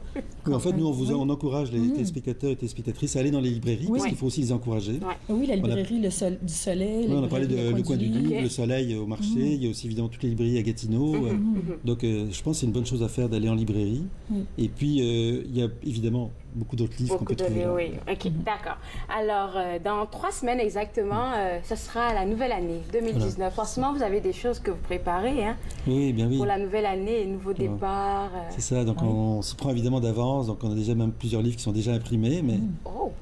Oui, en fait, nous, on encourage les téléspectateurs et téléspectatrices à aller dans les librairies parce qu'il faut aussi les encourager. Ouais. Oui, la librairie du Soleil. On a parlé de Le Coin du Livre, Le Soleil au marché. Il y a aussi évidemment toutes les librairies à Gatineau. Donc, je pense que c'est une bonne chose à faire d'aller en librairie. Et puis, il y a évidemment beaucoup d'autres livres qu'on peut trouver. Oui, ok, d'accord. Alors, dans 3 semaines exactement, ce sera la nouvelle année 2019. Voilà. Forcément, vous avez des choses que vous préparez, hein? Oui, bien oui. Pour la nouvelle année, nouveau départ. C'est ça, donc on s'y prend évidemment d'avance. Donc, on a déjà même plusieurs livres qui sont déjà imprimés,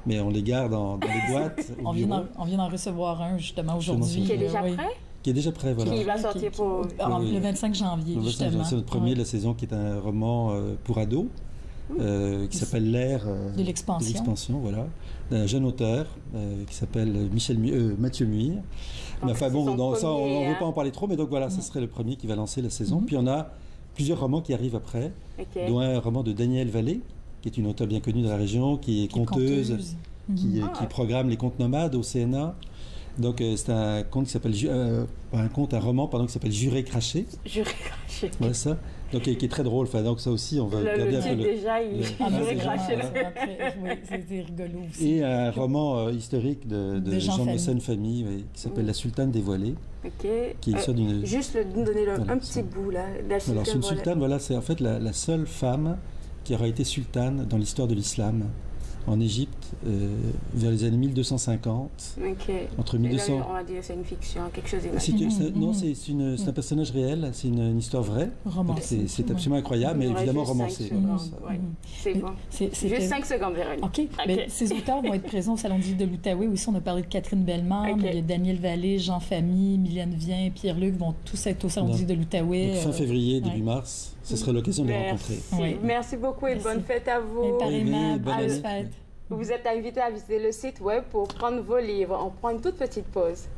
mais on les garde dans les boîtes. On vient d'en recevoir un justement aujourd'hui. Qui est déjà prêt? Qui est déjà prêt, voilà. Qui va sortir pour... le 25 janvier, justement. C'est notre premier de la saison, qui est un roman pour ados, qui s'appelle L'ère de l'expansion, voilà, d'un jeune auteur qui s'appelle Mathieu Muir. Mais enfin bon, ça, on ne veut pas en parler trop, mais donc voilà, ce serait le premier qui va lancer la saison. Puis on a plusieurs romans qui arrivent après, dont un roman de Danielle Vallée, qui est une auteure bien connue dans la région, qui est conteuse, qui programme les contes nomades au CNA. Donc c'est un conte qui s'appelle un roman qui s'appelle Juré craché. Juré craché. Voilà ça. Donc qui est très drôle. Enfin, donc ça aussi on va garder un peu déjà Juré craché. Oui, c'était rigolo aussi. Et un roman historique de Jean Messon Famille qui s'appelle La Sultane dévoilée. Qui est l'histoire d'une... Juste nous donner un petit bout là. Alors une sultane, voilà, c'est en fait la seule femme qui aura été sultane dans l'histoire de l'islam. En Égypte, vers les années 1250. Entre 1200... on va dire c'est une fiction, quelque chose d'imaginé. Non, c'est un personnage réel, c'est une histoire vraie. C'est absolument incroyable, mais évidemment romancé. C'est bon. Juste 5 secondes, Véronique. OK. Mais ces auteurs vont être présents au Salon du Livre de l'Outaouais. Aussi, on a parlé de Catherine Bellemare, il y a Daniel Vallée, Jean Famille, Mylène Vien, Pierre-Luc vont tous être au Salon du Livre de l'Outaouais. Fin février, début mars, ce serait l'occasion de les rencontrer. Merci beaucoup et bonne fête à vous. Pareillement, bonne fête. Vous êtes invités à visiter le site web pour prendre vos livres. On prend une toute petite pause.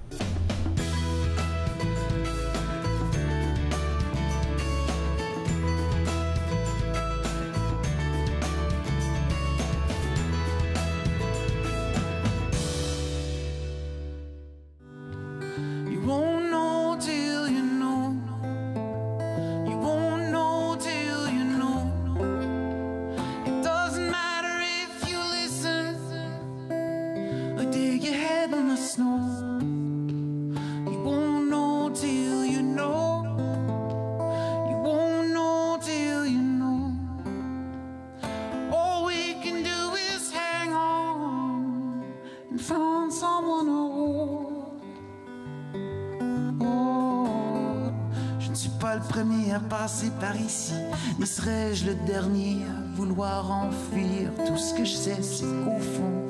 Passer par ici, mais serais-je le dernier à vouloir enfuir? Tout ce que je sais, c'est qu'au fond,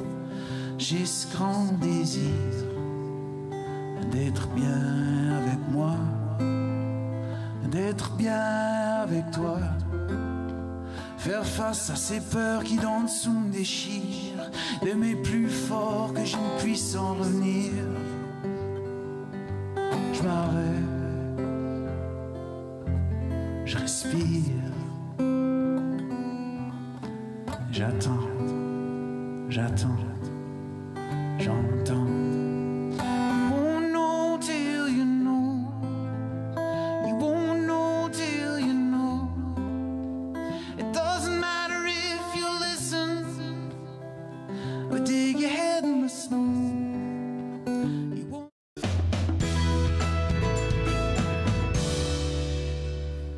j'ai ce grand désir d'être bien avec moi, d'être bien avec toi, faire face à ces peurs qui d'en dessous me déchirent, d'aimer plus fort que je ne puisse en revenir. Je m'arrête, je respire, j'attends, j'entends. You won't know till you know. You won't know till you know. It doesn't matter if you listen or dig your head in the snow.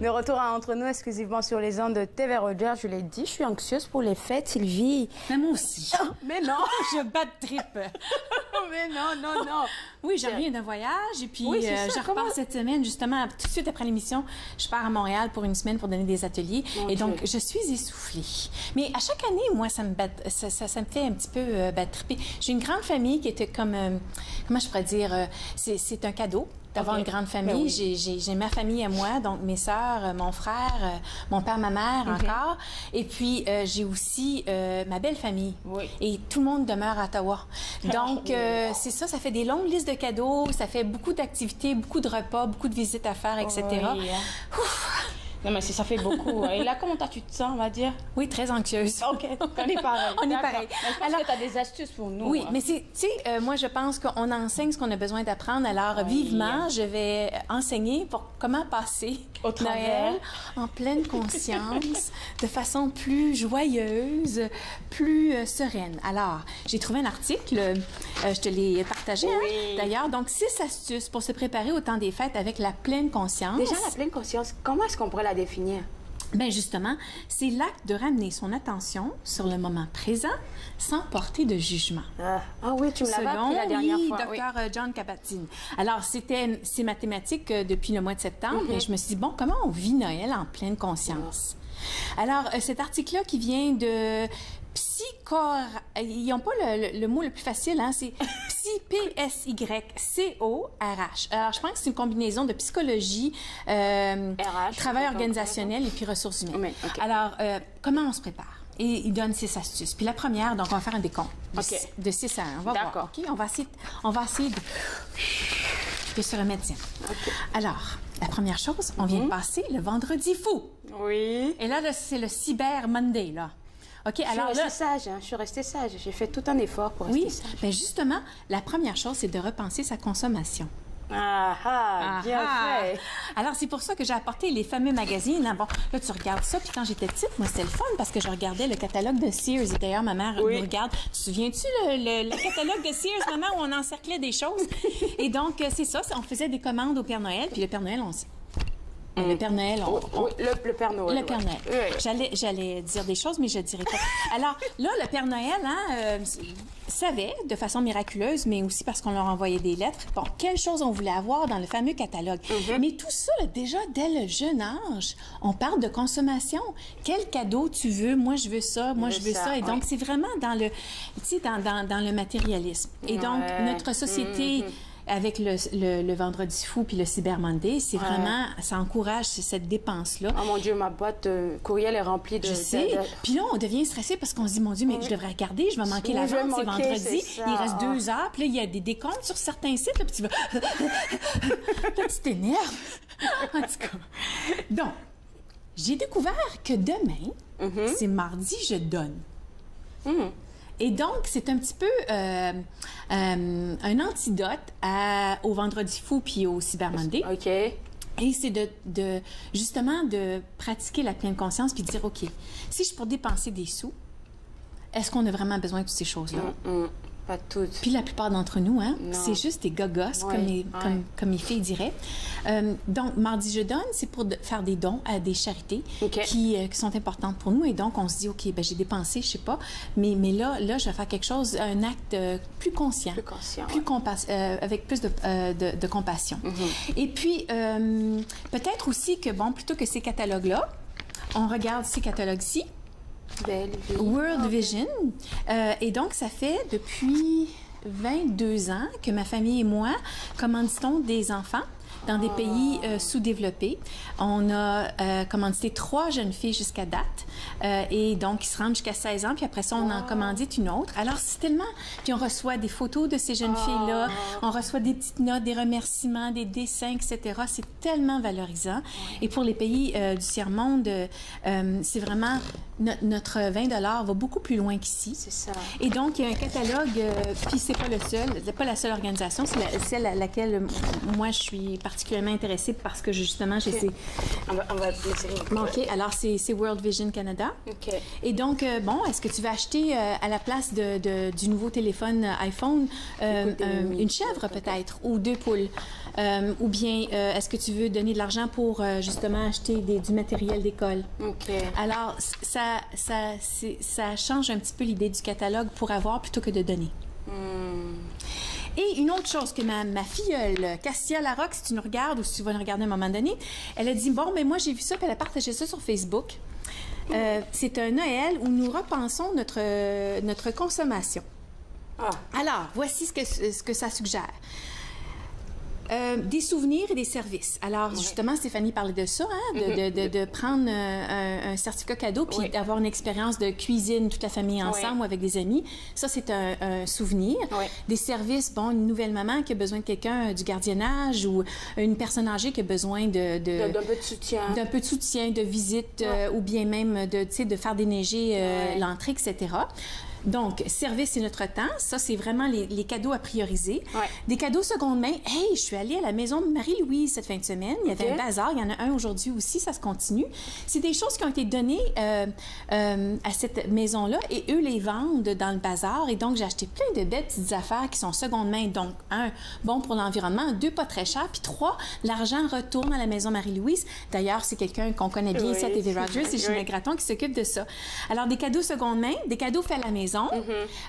De retour entre nous exclusivement sur les ondes de TV Rogers. Je l'ai dit, je suis anxieuse pour les fêtes, Sylvie. Mais moi aussi. Oh, mais non. Je bats de trip. Mais non. Oui, je reviens d'un voyage et puis je repars comment? cette semaine, justement, tout de suite après l'émission. Je pars à Montréal pour une semaine pour donner des ateliers. Donc, je suis essoufflée. Mais à chaque année, moi, ça me fait un petit peu battre triper. J'ai une grande famille qui était comme, comment je pourrais dire, c'est un cadeau. d'avoir une grande famille. Oui. J'ai ma famille à moi, donc mes sœurs, mon frère, mon père, ma mère encore. Et puis, j'ai aussi ma belle famille. Oui. Et tout le monde demeure à Ottawa. Donc, c'est ça, ça fait des longues listes de cadeaux, ça fait beaucoup d'activités, beaucoup de repas, beaucoup de visites à faire, etc. Oui. Non, mais ça fait beaucoup. Et là, comment tu te sens, on va dire? Oui, très anxieuse. OK, on est pareil. On est pareil. Mais je pense que tu as des astuces pour nous. Oui, mais tu sais, moi, je pense qu'on enseigne ce qu'on a besoin d'apprendre. Alors, vivement, je vais enseigner pour comment passer au Noël en pleine conscience, de façon plus joyeuse, plus sereine. Alors, j'ai trouvé un article, je te l'ai partagé, d'ailleurs. Donc, 6 astuces pour se préparer au temps des fêtes avec la pleine conscience. Déjà, la pleine conscience, comment est-ce qu'on pourrait la définir? Bien, justement, c'est l'acte de ramener son attention sur le moment présent sans porter de jugement. Ah oui, tu me l'avais appris la dernière fois. Dr. John Kabat-Zinn. Alors, c'est mathématique depuis le mois de septembre et je me suis dit, bon, comment on vit Noël en pleine conscience? Alors, cet article-là qui vient de ils n'ont pas le mot le plus facile, hein? C'est P-S-Y-C-O-R-H. Alors, je pense que c'est une combinaison de psychologie, travail organisationnel et puis ressources humaines. Oui, okay. Alors, comment on se prépare? Et il donne 6 astuces. Puis la première, donc on va faire un décompte de 6 à 1. On va voir. OK? On va essayer de se remettre bien. Okay. Alors, la première chose, on vient de passer le vendredi fou. Oui. Et là c'est le Cyber Monday, là. OK, alors je suis restée sage. J'ai fait tout un effort pour rester sage. Bien justement, la première chose, c'est de repenser sa consommation. Bien fait. Alors, c'est pour ça que j'ai apporté les fameux magazines. Bon, là, tu regardes ça, puis quand j'étais petite, moi, c'était le fun parce que je regardais le catalogue de Sears. Et d'ailleurs, ma mère nous regarde. Tu te souviens-tu le catalogue de Sears, maman, où on encerclait des choses? Et donc, c'est ça, on faisait des commandes au Père Noël, puis le Père Noël, le Père Noël, le Père Noël. Le Père Noël. Oui. J'allais dire des choses, mais je ne dirais pas. Alors, là, le Père Noël savait, de façon miraculeuse, mais aussi parce qu'on leur envoyait des lettres, bon, quelles choses on voulait avoir dans le fameux catalogue. Mais tout ça, déjà, dès le jeune âge, on parle de consommation. Quel cadeau tu veux? Moi, je veux ça. Moi, je veux ça. Et donc, c'est vraiment dans le, dans le matérialisme. Et donc, notre société... avec le Vendredi fou puis le Cyber Monday, c'est vraiment, ça encourage cette dépense-là. Oh mon Dieu, ma boîte courriel est remplie de... Je sais. Puis là, on devient stressé parce qu'on se dit, mon Dieu, mais je devrais regarder, je vais manquer la vente, c'est vendredi, il reste 2 heures, puis là, il y a des décomptes sur certains sites, là, puis tu vas... là, tu t'énerves. En tout cas. Donc, j'ai découvert que demain, c'est mardi, je donne. Et donc, c'est un petit peu un antidote au Vendredi fou puis au Cyber Monday. OK. Et c'est justement de pratiquer la pleine conscience puis de dire, OK, si je suis pour dépenser des sous, est-ce qu'on a vraiment besoin de toutes ces choses-là? Pas toutes. Puis la plupart d'entre nous, hein, c'est juste des gogos, comme les filles diraient. Donc, mardi je donne, c'est pour faire des dons à des charités qui sont importantes pour nous. Et donc, on se dit, OK, ben j'ai dépensé, je sais pas, mais là, je vais faire quelque chose, un acte plus conscient. Plus conscient, avec plus de compassion. Et puis, peut-être aussi que, bon, plutôt que ces catalogues-là, on regarde ces catalogues-ci. World Vision. Et donc, ça fait depuis 22 ans que ma famille et moi commanditons des enfants dans des pays sous-développés. On a commandité 3 jeunes filles jusqu'à date. Et donc, ils se rendent jusqu'à 16 ans. Puis après ça, on en commandite une autre. Alors, c'est tellement... Puis on reçoit des photos de ces jeunes filles-là. On reçoit des petites notes, des remerciements, des dessins, etc. C'est tellement valorisant. Et pour les pays du tiers-monde, c'est vraiment... Notre 20 $ va beaucoup plus loin qu'ici. C'est ça. Et donc, il y a un catalogue, puis c'est pas le seul, c'est pas la seule organisation, c'est celle à laquelle moi, je suis particulièrement intéressée parce que, justement, j'ai ces... On va laisser... OK, alors c'est World Vision Canada. OK. Et donc, bon, est-ce que tu vas acheter à la place du nouveau téléphone iPhone une chèvre, peut-être, ou 2 poules? Ou bien, est-ce que tu veux donner de l'argent pour, justement, acheter du matériel d'école? OK. Alors, ça change un petit peu l'idée du catalogue pour avoir plutôt que de donner. Et une autre chose que ma filleule, Cassia Larocque, si tu nous regardes ou si tu vas nous regarder à un moment donné, elle a dit, bon, mais moi, j'ai vu ça, puis elle a partagé ça sur Facebook. C'est un Noël où nous repensons notre consommation. Alors, voici ce que ça suggère. Des souvenirs et des services. Alors, justement, Stéphanie parlait de ça, hein, de prendre un certificat cadeau puis d'avoir une expérience de cuisine, toute la famille ensemble ou avec des amis. Ça, c'est un souvenir. Des services, bon, une nouvelle maman qui a besoin de quelqu'un du gardiennage ou une personne âgée qui a besoin d'un peu de soutien. D'un peu de soutien, de visite ou bien même de faire déneiger l'entrée, etc. Donc, service et notre temps, ça, c'est vraiment les cadeaux à prioriser. Des cadeaux seconde main. Hey, je suis allée à la maison de Marie-Louise cette fin de semaine. Il y avait un bazar. Il y en a un aujourd'hui aussi. Ça se continue. C'est des choses qui ont été données à cette maison-là et eux les vendent dans le bazar. Et donc, j'ai acheté plein de belles petites affaires qui sont seconde main. Donc, 1, bon pour l'environnement. 2, pas très cher. Puis 3, l'argent retourne à la maison Marie-Louise. D'ailleurs, c'est quelqu'un qu'on connaît bien ici à TV Rogers. C'est Ginette Gratton qui s'occupe de ça. Alors, des cadeaux seconde main, des cadeaux faits à la maison.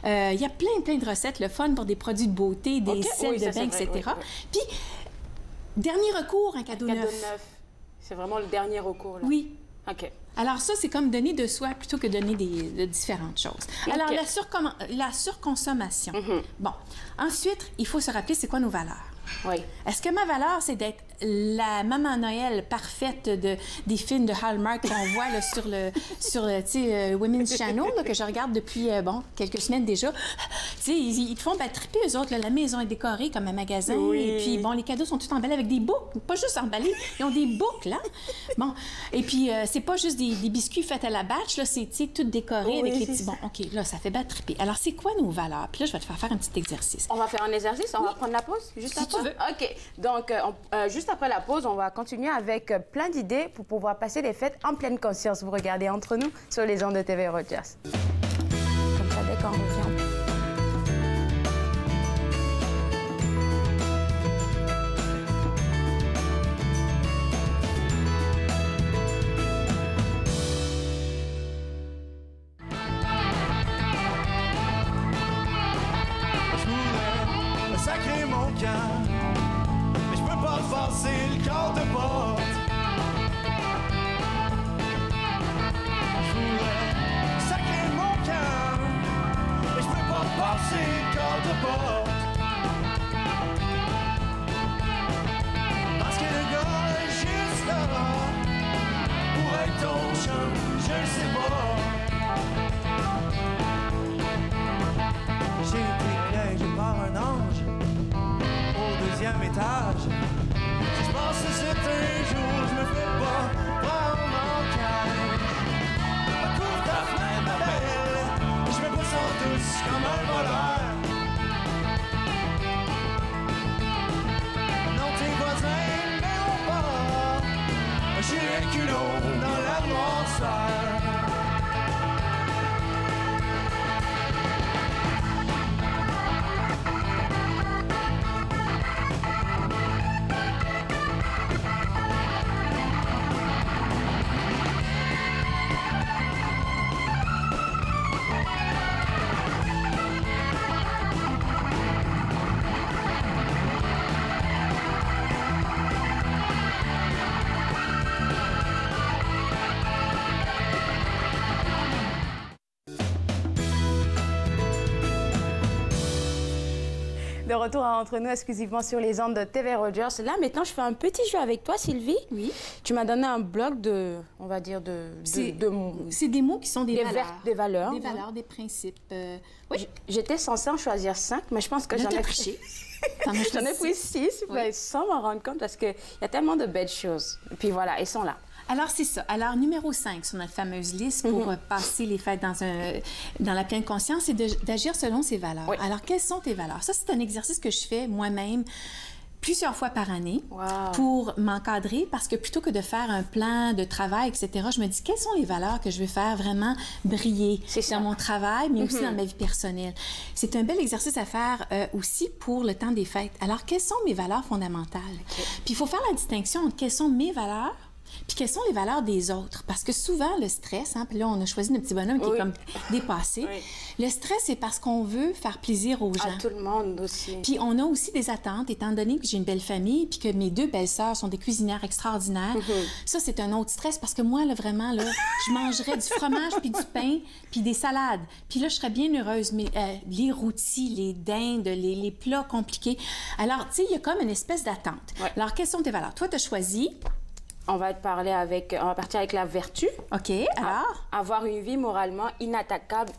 Il y a plein de recettes, le fun pour des produits de beauté, des sels de bain, etc. Puis, dernier recours, un cadeau neuf. C'est vraiment le dernier recours, là. Oui. OK. Alors ça, c'est comme donner de soi plutôt que donner de différentes choses. Alors, la surconsommation. Bon. Ensuite, il faut se rappeler c'est quoi nos valeurs. Est-ce que ma valeur, c'est d'être la maman Noël parfaite des films de Hallmark qu'on voit là, sur Women's Channel, là, que je regarde depuis, quelques semaines déjà? Ils te font triper, eux autres. Là, la maison est décorée comme un magasin. Et puis, bon, les cadeaux sont tous emballés avec des boucles. Pas juste emballés, ils ont des boucles, hein? Bon. Et puis, c'est pas juste des biscuits faits à la batch, là, c'est tout décoré avec les petits... Bon, OK, là, ça fait bien triper. Alors, c'est quoi nos valeurs? Puis là, je vais te faire un petit exercice. On va faire un exercice? On va prendre la pause? Juste si tu veux. OK. Donc, juste après la pause, on va continuer avec plein d'idées pour pouvoir passer les fêtes en pleine conscience. Vous regardez Entre nous sur les ondes de TV Rogers. Comme ça, dès qu'on revient. Sacrer mon camp, mais je peux pas passer le quart de porte. Je voulais sacrer mon camp, mais je peux pas passer le quart de porte. Parce que le gars est juste là pour être ton chum, je le sais pas. J'ai été piégé par un ange au deuxième étage. Si je pense que c'est un jour, je me fais pas prendre mon cage. Couvre ta fenêtre, ma belle, je me pousse en douce comme un voleur. Non, tes voisins n'ont pas. J'ai un culot dans la noirceur. De retour à Entre nous, exclusivement sur les ondes de TV Rogers. Là, maintenant, je fais un petit jeu avec toi, Sylvie. Oui. Tu m'as donné un bloc on va dire, c'est des mots qui sont des valeurs. Des valeurs. Des valeurs, des principes. Oui. J'étais censée en choisir 5, mais je pense que j'en ai pris. J'en ai pris 6, mais sans m'en rendre compte parce qu'il y a tellement de belles choses. Et puis voilà, elles sont là. Alors, c'est ça. Alors, numéro 5 sur notre fameuse liste pour passer les fêtes dans la pleine conscience, c'est d'agir selon ses valeurs. Oui. Alors, quelles sont tes valeurs? Ça, c'est un exercice que je fais moi-même plusieurs fois par année pour m'encadrer parce que plutôt que de faire un plan de travail, etc., je me dis quelles sont les valeurs que je veux faire vraiment briller dans mon travail, mais aussi dans ma vie personnelle. C'est un bel exercice à faire aussi pour le temps des fêtes. Alors, quelles sont mes valeurs fondamentales? Puis, il faut faire la distinction entre quelles sont mes valeurs puis quelles sont les valeurs des autres. Parce que souvent, le stress, hein, puis là, on a choisi notre petit bonhomme qui est comme dépassé. Oui. Le stress, c'est parce qu'on veut faire plaisir aux gens. À tout le monde aussi. Puis on a aussi des attentes, étant donné que j'ai une belle famille, puis que mes 2 belles-sœurs sont des cuisinières extraordinaires. Ça, c'est un autre stress, parce que moi, là, vraiment, là, je mangerais du fromage, puis du pain, puis des salades. Puis là, je serais bien heureuse. Mais les rôtis, les dindes, les plats compliqués. Alors, tu sais, il y a comme une espèce d'attente. Ouais. Alors, quelles sont tes valeurs? Toi, tu as choisi... On va partir avec la vertu. OK, alors? Avoir une vie moralement inattaquable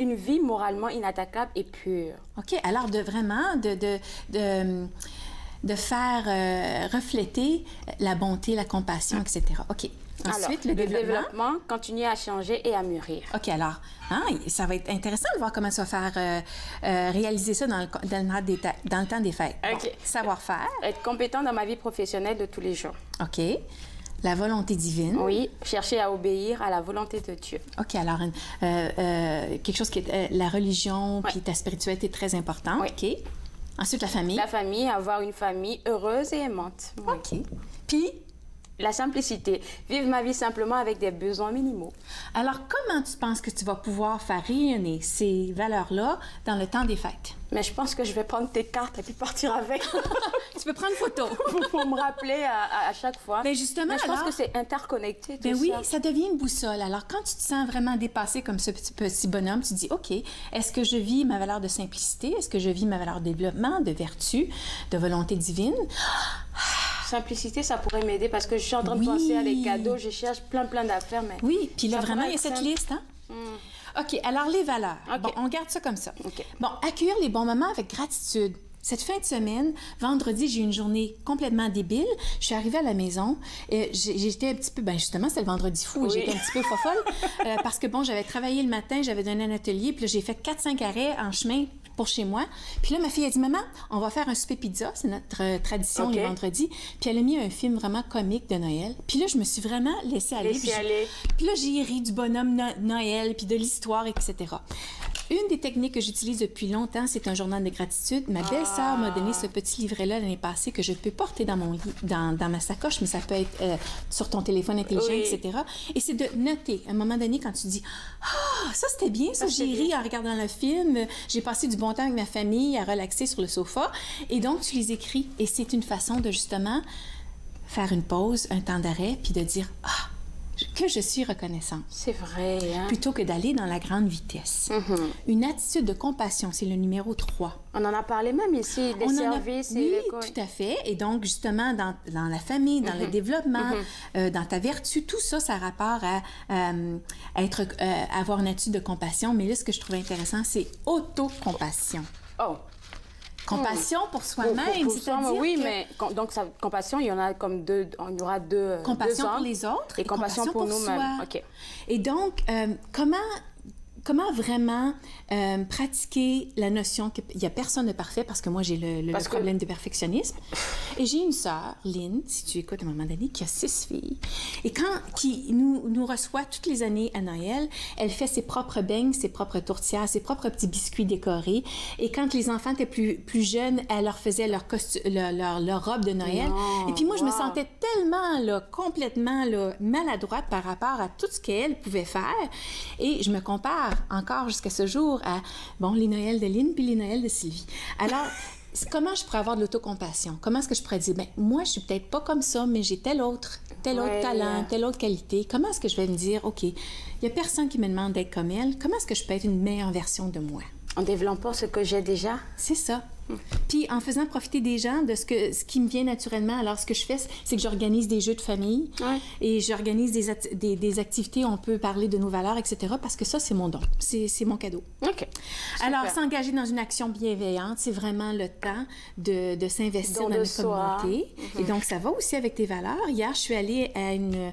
et pure. OK, alors de faire refléter la bonté, la compassion, etc. OK. Ensuite, alors, le développement, continuer à changer et à mûrir. OK, alors, ça va être intéressant de voir comment ça va faire réaliser ça dans le temps des fêtes. OK. Bon, savoir-faire. Être compétent dans ma vie professionnelle de tous les jours. OK. La volonté divine. Oui, chercher à obéir à la volonté de Dieu. OK, alors, quelque chose qui est la religion puis ta spiritualité est très importante. Oui. OK. Ensuite, la famille. La famille, avoir une famille heureuse et aimante. Oui. OK. Puis... La simplicité. Vivre ma vie simplement avec des besoins minimaux. Alors, comment tu penses que tu vas pouvoir faire rayonner ces valeurs-là dans le temps des fêtes? Mais je pense que je vais prendre tes cartes et puis partir avec. Tu peux prendre une photo. Pour me rappeler à chaque fois. Mais justement, je pense que c'est interconnecté, tout ça. Oui, ça devient une boussole. Alors, quand tu te sens vraiment dépassé comme ce petit bonhomme, tu te dis, OK, est-ce que je vis ma valeur de simplicité? Est-ce que je vis ma valeur de développement, de vertu, de volonté divine? Simplicité, ça pourrait m'aider parce que je suis en train de penser à des cadeaux, je cherche plein d'affaires, mais... Oui, puis là, vraiment, il y a cette liste, hein? OK, alors les valeurs. Okay. Bon, on garde ça comme ça. Okay. Bon, accueillir les bons moments avec gratitude. Cette fin de semaine, vendredi, j'ai eu une journée complètement débile. Je suis arrivée à la maison et j'étais un petit peu... justement, c'était le vendredi fou et j'étais un petit peu fofolle parce que, j'avais travaillé le matin, j'avais donné un atelier, puis là, j'ai fait 4-5 arrêts en chemin pour chez moi. Puis là, ma fille a dit, maman, on va faire un souper pizza. C'est notre tradition les vendredis. Puis elle a mis un film vraiment comique de Noël. Puis là, je me suis vraiment laissée aller. Puis là, j'ai ri du bonhomme Noël, puis de l'histoire, etc. Une des techniques que j'utilise depuis longtemps, c'est un journal de gratitude. Ma belle-sœur m'a donné ce petit livret-là l'année passée que je peux porter dans mon lit, dans ma sacoche, mais ça peut être sur ton téléphone intelligent, etc. Et c'est de noter, à un moment donné, quand tu dis « Ah, ça c'était bien, ça, j'ai ri en regardant le film, j'ai passé du bon temps avec ma famille à relaxer sur le sofa. » Et donc, tu les écris. Et c'est une façon de, justement, faire une pause, un temps d'arrêt, puis de dire « Ah, que je suis reconnaissante. » C'est vrai, hein? Plutôt que d'aller dans la grande vitesse. Une attitude de compassion, c'est le numéro 3. On en a parlé même ici, les services. Oui, tout à fait. Et donc, justement, dans la famille, dans le développement, dans ta vertu, tout ça, ça a rapport à avoir une attitude de compassion. Mais là, ce que je trouve intéressant, c'est autocompassion. Oh! Compassion pour soi-même, c'est-à-dire oui, mais donc compassion, il y en a comme deux, il y aura deux. Compassion pour les autres et compassion pour nous-mêmes. OK. Et donc, comment vraiment pratiquer la notion qu'il n'y a personne de parfait, parce que moi, j'ai le problème de perfectionnisme. Et j'ai une sœur, Lynn, si tu écoutes à un moment donné, qui a 6 filles. Et qui nous reçoit toutes les années à Noël, elle fait ses propres beignes, ses propres tourtières, ses propres petits biscuits décorés. Et quand les enfants étaient plus jeunes, elle leur faisait leur robe de Noël. Et puis moi, je me sentais tellement, complètement maladroite par rapport à tout ce qu'elle pouvait faire. Et je me compare encore jusqu'à ce jour à, les Noëls de Lynn puis les Noëls de Sylvie. Alors, comment je pourrais avoir de l'autocompassion? Comment est-ce que je pourrais dire, moi, je suis peut-être pas comme ça, mais j'ai tel autre talent, telle autre qualité. Comment est-ce que je vais me dire, OK, il y a personne qui me demande d'être comme elle. Comment est-ce que je peux être une meilleure version de moi? En développant ce que j'ai déjà. C'est ça. Puis en faisant profiter des gens de ce qui me vient naturellement. Alors, ce que je fais, c'est que j'organise des jeux de famille et j'organise des activités où on peut parler de nos valeurs, etc. Parce que ça, c'est mon don. C'est mon cadeau. OK. Alors, s'engager dans une action bienveillante, c'est vraiment le temps de s'investir dans notre communauté. Et donc, ça va aussi avec tes valeurs. Hier, je suis allée à une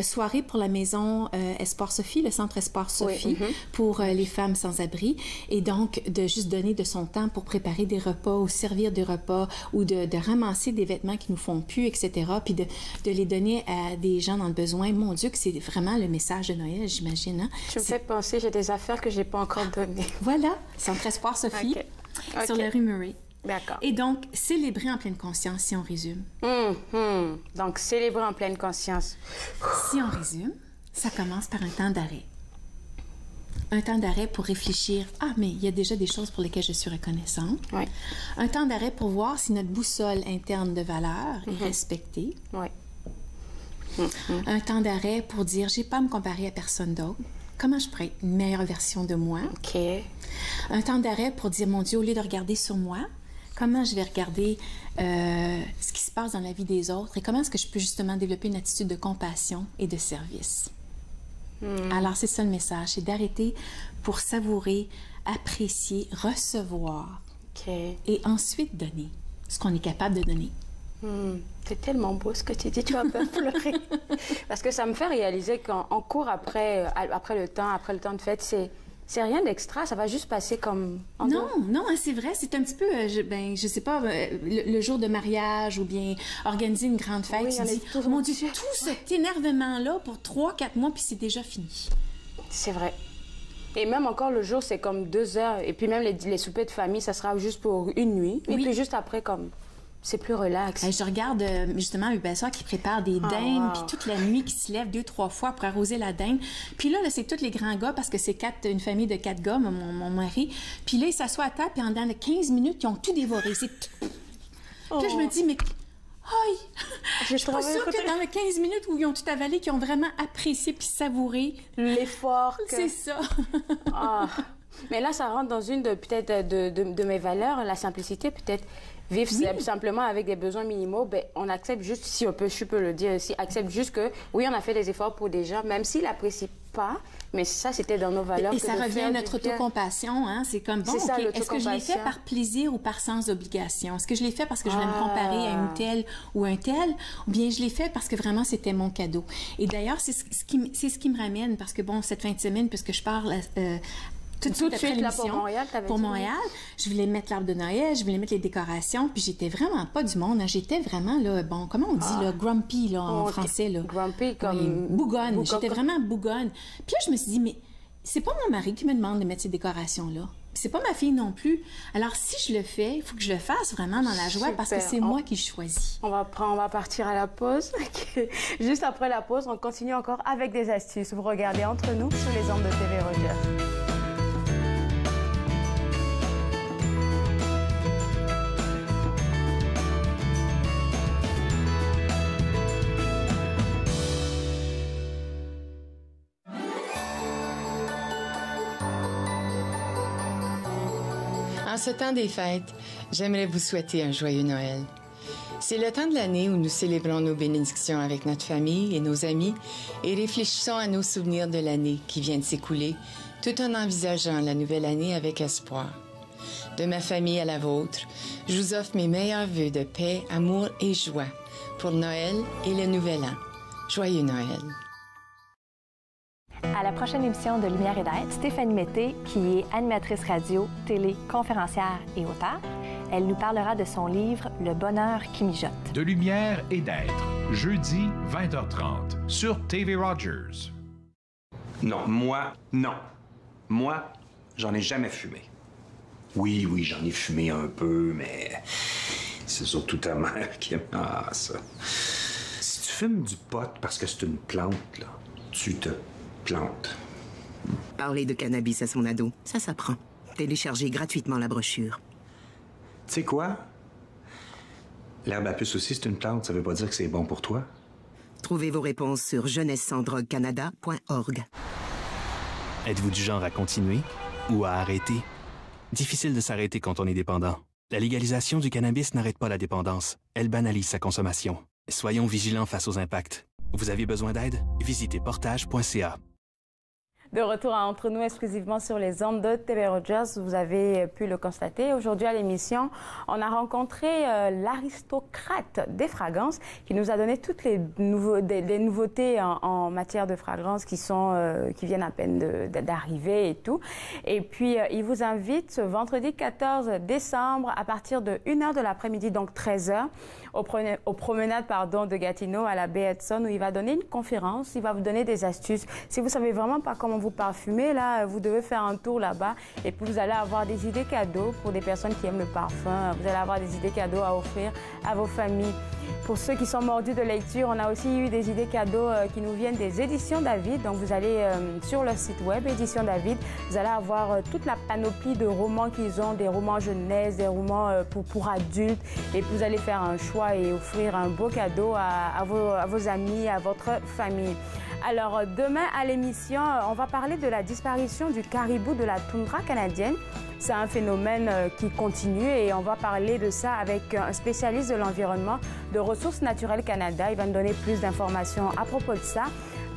soirée pour la maison Espoir Sophie, le centre Espoir Sophie, pour les femmes sans abri. Et donc, de juste donner de son temps pour préparer des repas ou servir des repas ou de ramasser des vêtements qui nous font plus, etc. Puis de les donner à des gens dans le besoin. Mon Dieu, que c'est vraiment le message de Noël, j'imagine. Hein? Tu me fais penser, j'ai des affaires que j'ai pas encore données. Voilà, Centre Espoir Sophie, sur la rue Murray. D'accord. Et donc, célébrer en pleine conscience, si on résume. Donc, célébrer en pleine conscience. Si on résume, ça commence par un temps d'arrêt. Un temps d'arrêt pour réfléchir. Ah, mais il y a déjà des choses pour lesquelles je suis reconnaissante. Oui. Un temps d'arrêt pour voir si notre boussole interne de valeur est respectée. Oui. Un temps d'arrêt pour dire, j'ai pas à me comparer à personne d'autre. Comment je pourrais être une meilleure version de moi? OK. Un temps d'arrêt pour dire, mon Dieu, au lieu de regarder sur moi, comment je vais regarder ce qui se passe dans la vie des autres et comment est-ce que je peux justement développer une attitude de compassion et de service. Alors, c'est ça le message, c'est d'arrêter pour savourer, apprécier, recevoir et ensuite donner ce qu'on est capable de donner. C'est tellement beau ce que tu dis, tu vas pas pleurer. Parce que ça me fait réaliser qu'on court après le temps de fête, c'est rien d'extra, ça va juste passer comme... Non, c'est vrai, c'est un petit peu, je sais pas, le jour de mariage ou bien organiser une grande fête, tu dis, mon Dieu, tout cet énervement-là pour 3-4 mois, puis c'est déjà fini. C'est vrai. Et même encore le jour, c'est comme 2 heures, et puis même les soupers de famille, ça sera juste pour une nuit, et puis juste après, comme... C'est plus relax. Je regarde justement mes belles-sœurs qui préparent des dindes, puis toute la nuit qui se lèvent 2-3 fois pour arroser la dinde. Puis là c'est tous les grands gars, parce que c'est une famille de 4 gars, mon mari. Puis là, ils s'assoient à table, puis en dedans de 15 minutes, ils ont tout dévoré. Puis là, je me dis, mais... Aïe! Je suis pas sûre que dans les 15 minutes où ils ont tout avalé, qu'ils ont vraiment apprécié puis savouré l'effort. C'est ça. Mais là, ça rentre dans une de mes valeurs, la simplicité, peut-être. Vivre simplement avec des besoins minimaux, ben, on accepte juste, si je peux le dire aussi, accepte juste que, oui, on a fait des efforts pour des gens, même s'ils n'apprécient pas, mais ça, c'était dans nos valeurs. Et ça revient à notre autocompassion, hein? C'est comme, bon, est-ce que je l'ai fait par plaisir ou par sans obligation? Est-ce que je l'ai fait parce que je voulais me comparer à une telle ou un tel? Ou bien je l'ai fait parce que vraiment, c'était mon cadeau? Et d'ailleurs, c'est ce qui me ramène, parce que, bon, cette fin de semaine, puisque je parle... Tout de suite là, pour Montréal, je voulais mettre l'arbre de Noël, je voulais mettre les décorations, puis j'étais vraiment pas du monde, hein. J'étais vraiment là, bon, comment on dit là, grumpy là en français là. Grumpy comme bougonne. J'étais vraiment bougonne. Puis là je me suis dit, mais c'est pas mon mari qui me demande de mettre ces décorations là. C'est pas ma fille non plus. Alors si je le fais, il faut que je le fasse vraiment dans la joie parce que c'est moi qui choisis. On va partir à la pause. Juste après la pause, on continue encore avec des astuces. Vous regardez Entre nous sur les ondes de TV Rogers. En ce temps des fêtes, j'aimerais vous souhaiter un joyeux Noël. C'est le temps de l'année où nous célébrons nos bénédictions avec notre famille et nos amis et réfléchissons à nos souvenirs de l'année qui vient de s'écouler, tout en envisageant la nouvelle année avec espoir. De ma famille à la vôtre, je vous offre mes meilleurs vœux de paix, amour et joie pour Noël et le Nouvel An. Joyeux Noël! À la prochaine émission de Lumière et d'être, Stéphanie Mété, qui est animatrice radio, télé, conférencière et auteure, elle nous parlera de son livre « Le bonheur qui mijote ». De Lumière et d'être, jeudi 20h30 sur TV Rogers. Non, moi, j'en ai jamais fumé. Oui, j'en ai fumé un peu, mais c'est surtout ta mère qui aime ça. Si tu fumes du pot parce que c'est une plante, là, tu te plantes. Parler de cannabis à son ado, ça s'apprend. Téléchargez gratuitement la brochure. Tu sais quoi? L'herbe à puce aussi, c'est une plante, ça veut pas dire que c'est bon pour toi. Trouvez vos réponses sur jeunessessansdroguecanada.org. Êtes-vous du genre à continuer ou à arrêter? Difficile de s'arrêter quand on est dépendant. La légalisation du cannabis n'arrête pas la dépendance. Elle banalise sa consommation. Soyons vigilants face aux impacts. Vous avez besoin d'aide? Visitez portage.ca. De retour à Entre nous exclusivement sur les ondes de TV Rogers, vous avez pu le constater. Aujourd'hui à l'émission, on a rencontré l'aristocrate des fragrances qui nous a donné toutes les des nouveautés en matière de fragrances qui viennent à peine d'arriver et tout. Et puis, il vous invite ce vendredi 14 décembre à partir de 1h de l'après-midi, donc 13h, aux promenades de Gatineau à la baie Hudson où il va donner une conférence, il va vous donner des astuces. Si vous ne savez vraiment pas comment vous parfumer, là, vous devez faire un tour là-bas et puis vous allez avoir des idées cadeaux pour des personnes qui aiment le parfum. Vous allez avoir des idées cadeaux à offrir à vos familles. Pour ceux qui sont mordus de lecture, on a aussi eu des idées cadeaux qui nous viennent des Éditions David. Donc vous allez sur leur site web, Éditions David, vous allez avoir toute la panoplie de romans qu'ils ont, des romans jeunesse, des romans pour adultes. Et puis vous allez faire un choix et offrir un beau cadeau à vos amis, à votre famille. Alors demain à l'émission, on va parler de la disparition du caribou de la toundra canadienne. C'est un phénomène qui continue et on va parler de ça avec un spécialiste de l'environnement de Ressources naturelles Canada. Il va nous donner plus d'informations à propos de ça.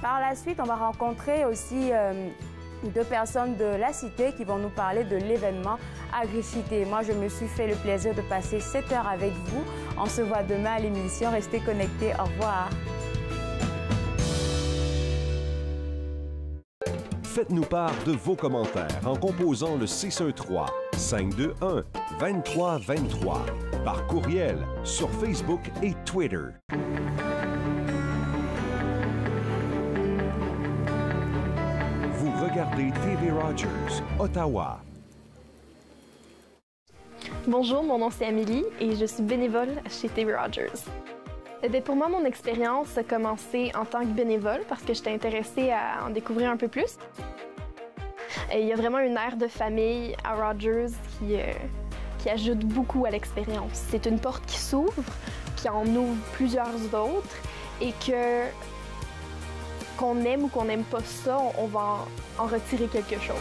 Par la suite, on va rencontrer aussi deux personnes de la cité qui vont nous parler de l'événement Agricité. Moi, je me suis fait le plaisir de passer 7 heures avec vous. On se voit demain à l'émission. Restez connectés. Au revoir. Faites-nous part de vos commentaires en composant le 613-521-2323 par courriel sur Facebook et Twitter. Vous regardez TV Rogers, Ottawa. Bonjour, mon nom c'est Amélie et je suis bénévole chez TV Rogers. Pour moi, mon expérience a commencé en tant que bénévole parce que j'étais intéressée à en découvrir un peu plus. Il y a vraiment une aire de famille à Rogers qui ajoute beaucoup à l'expérience. C'est une porte qui s'ouvre, qui en ouvre plusieurs autres et qu'on aime ou qu'on n'aime pas ça, on va en retirer quelque chose.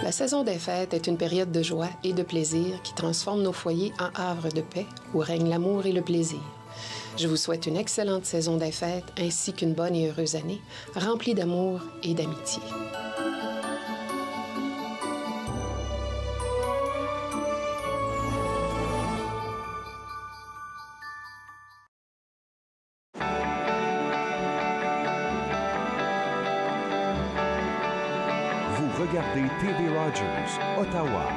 La saison des fêtes est une période de joie et de plaisir qui transforme nos foyers en havre de paix où règne l'amour et le plaisir. Je vous souhaite une excellente saison des fêtes ainsi qu'une bonne et heureuse année remplie d'amour et d'amitié. Regardez TV Rogers, Ottawa.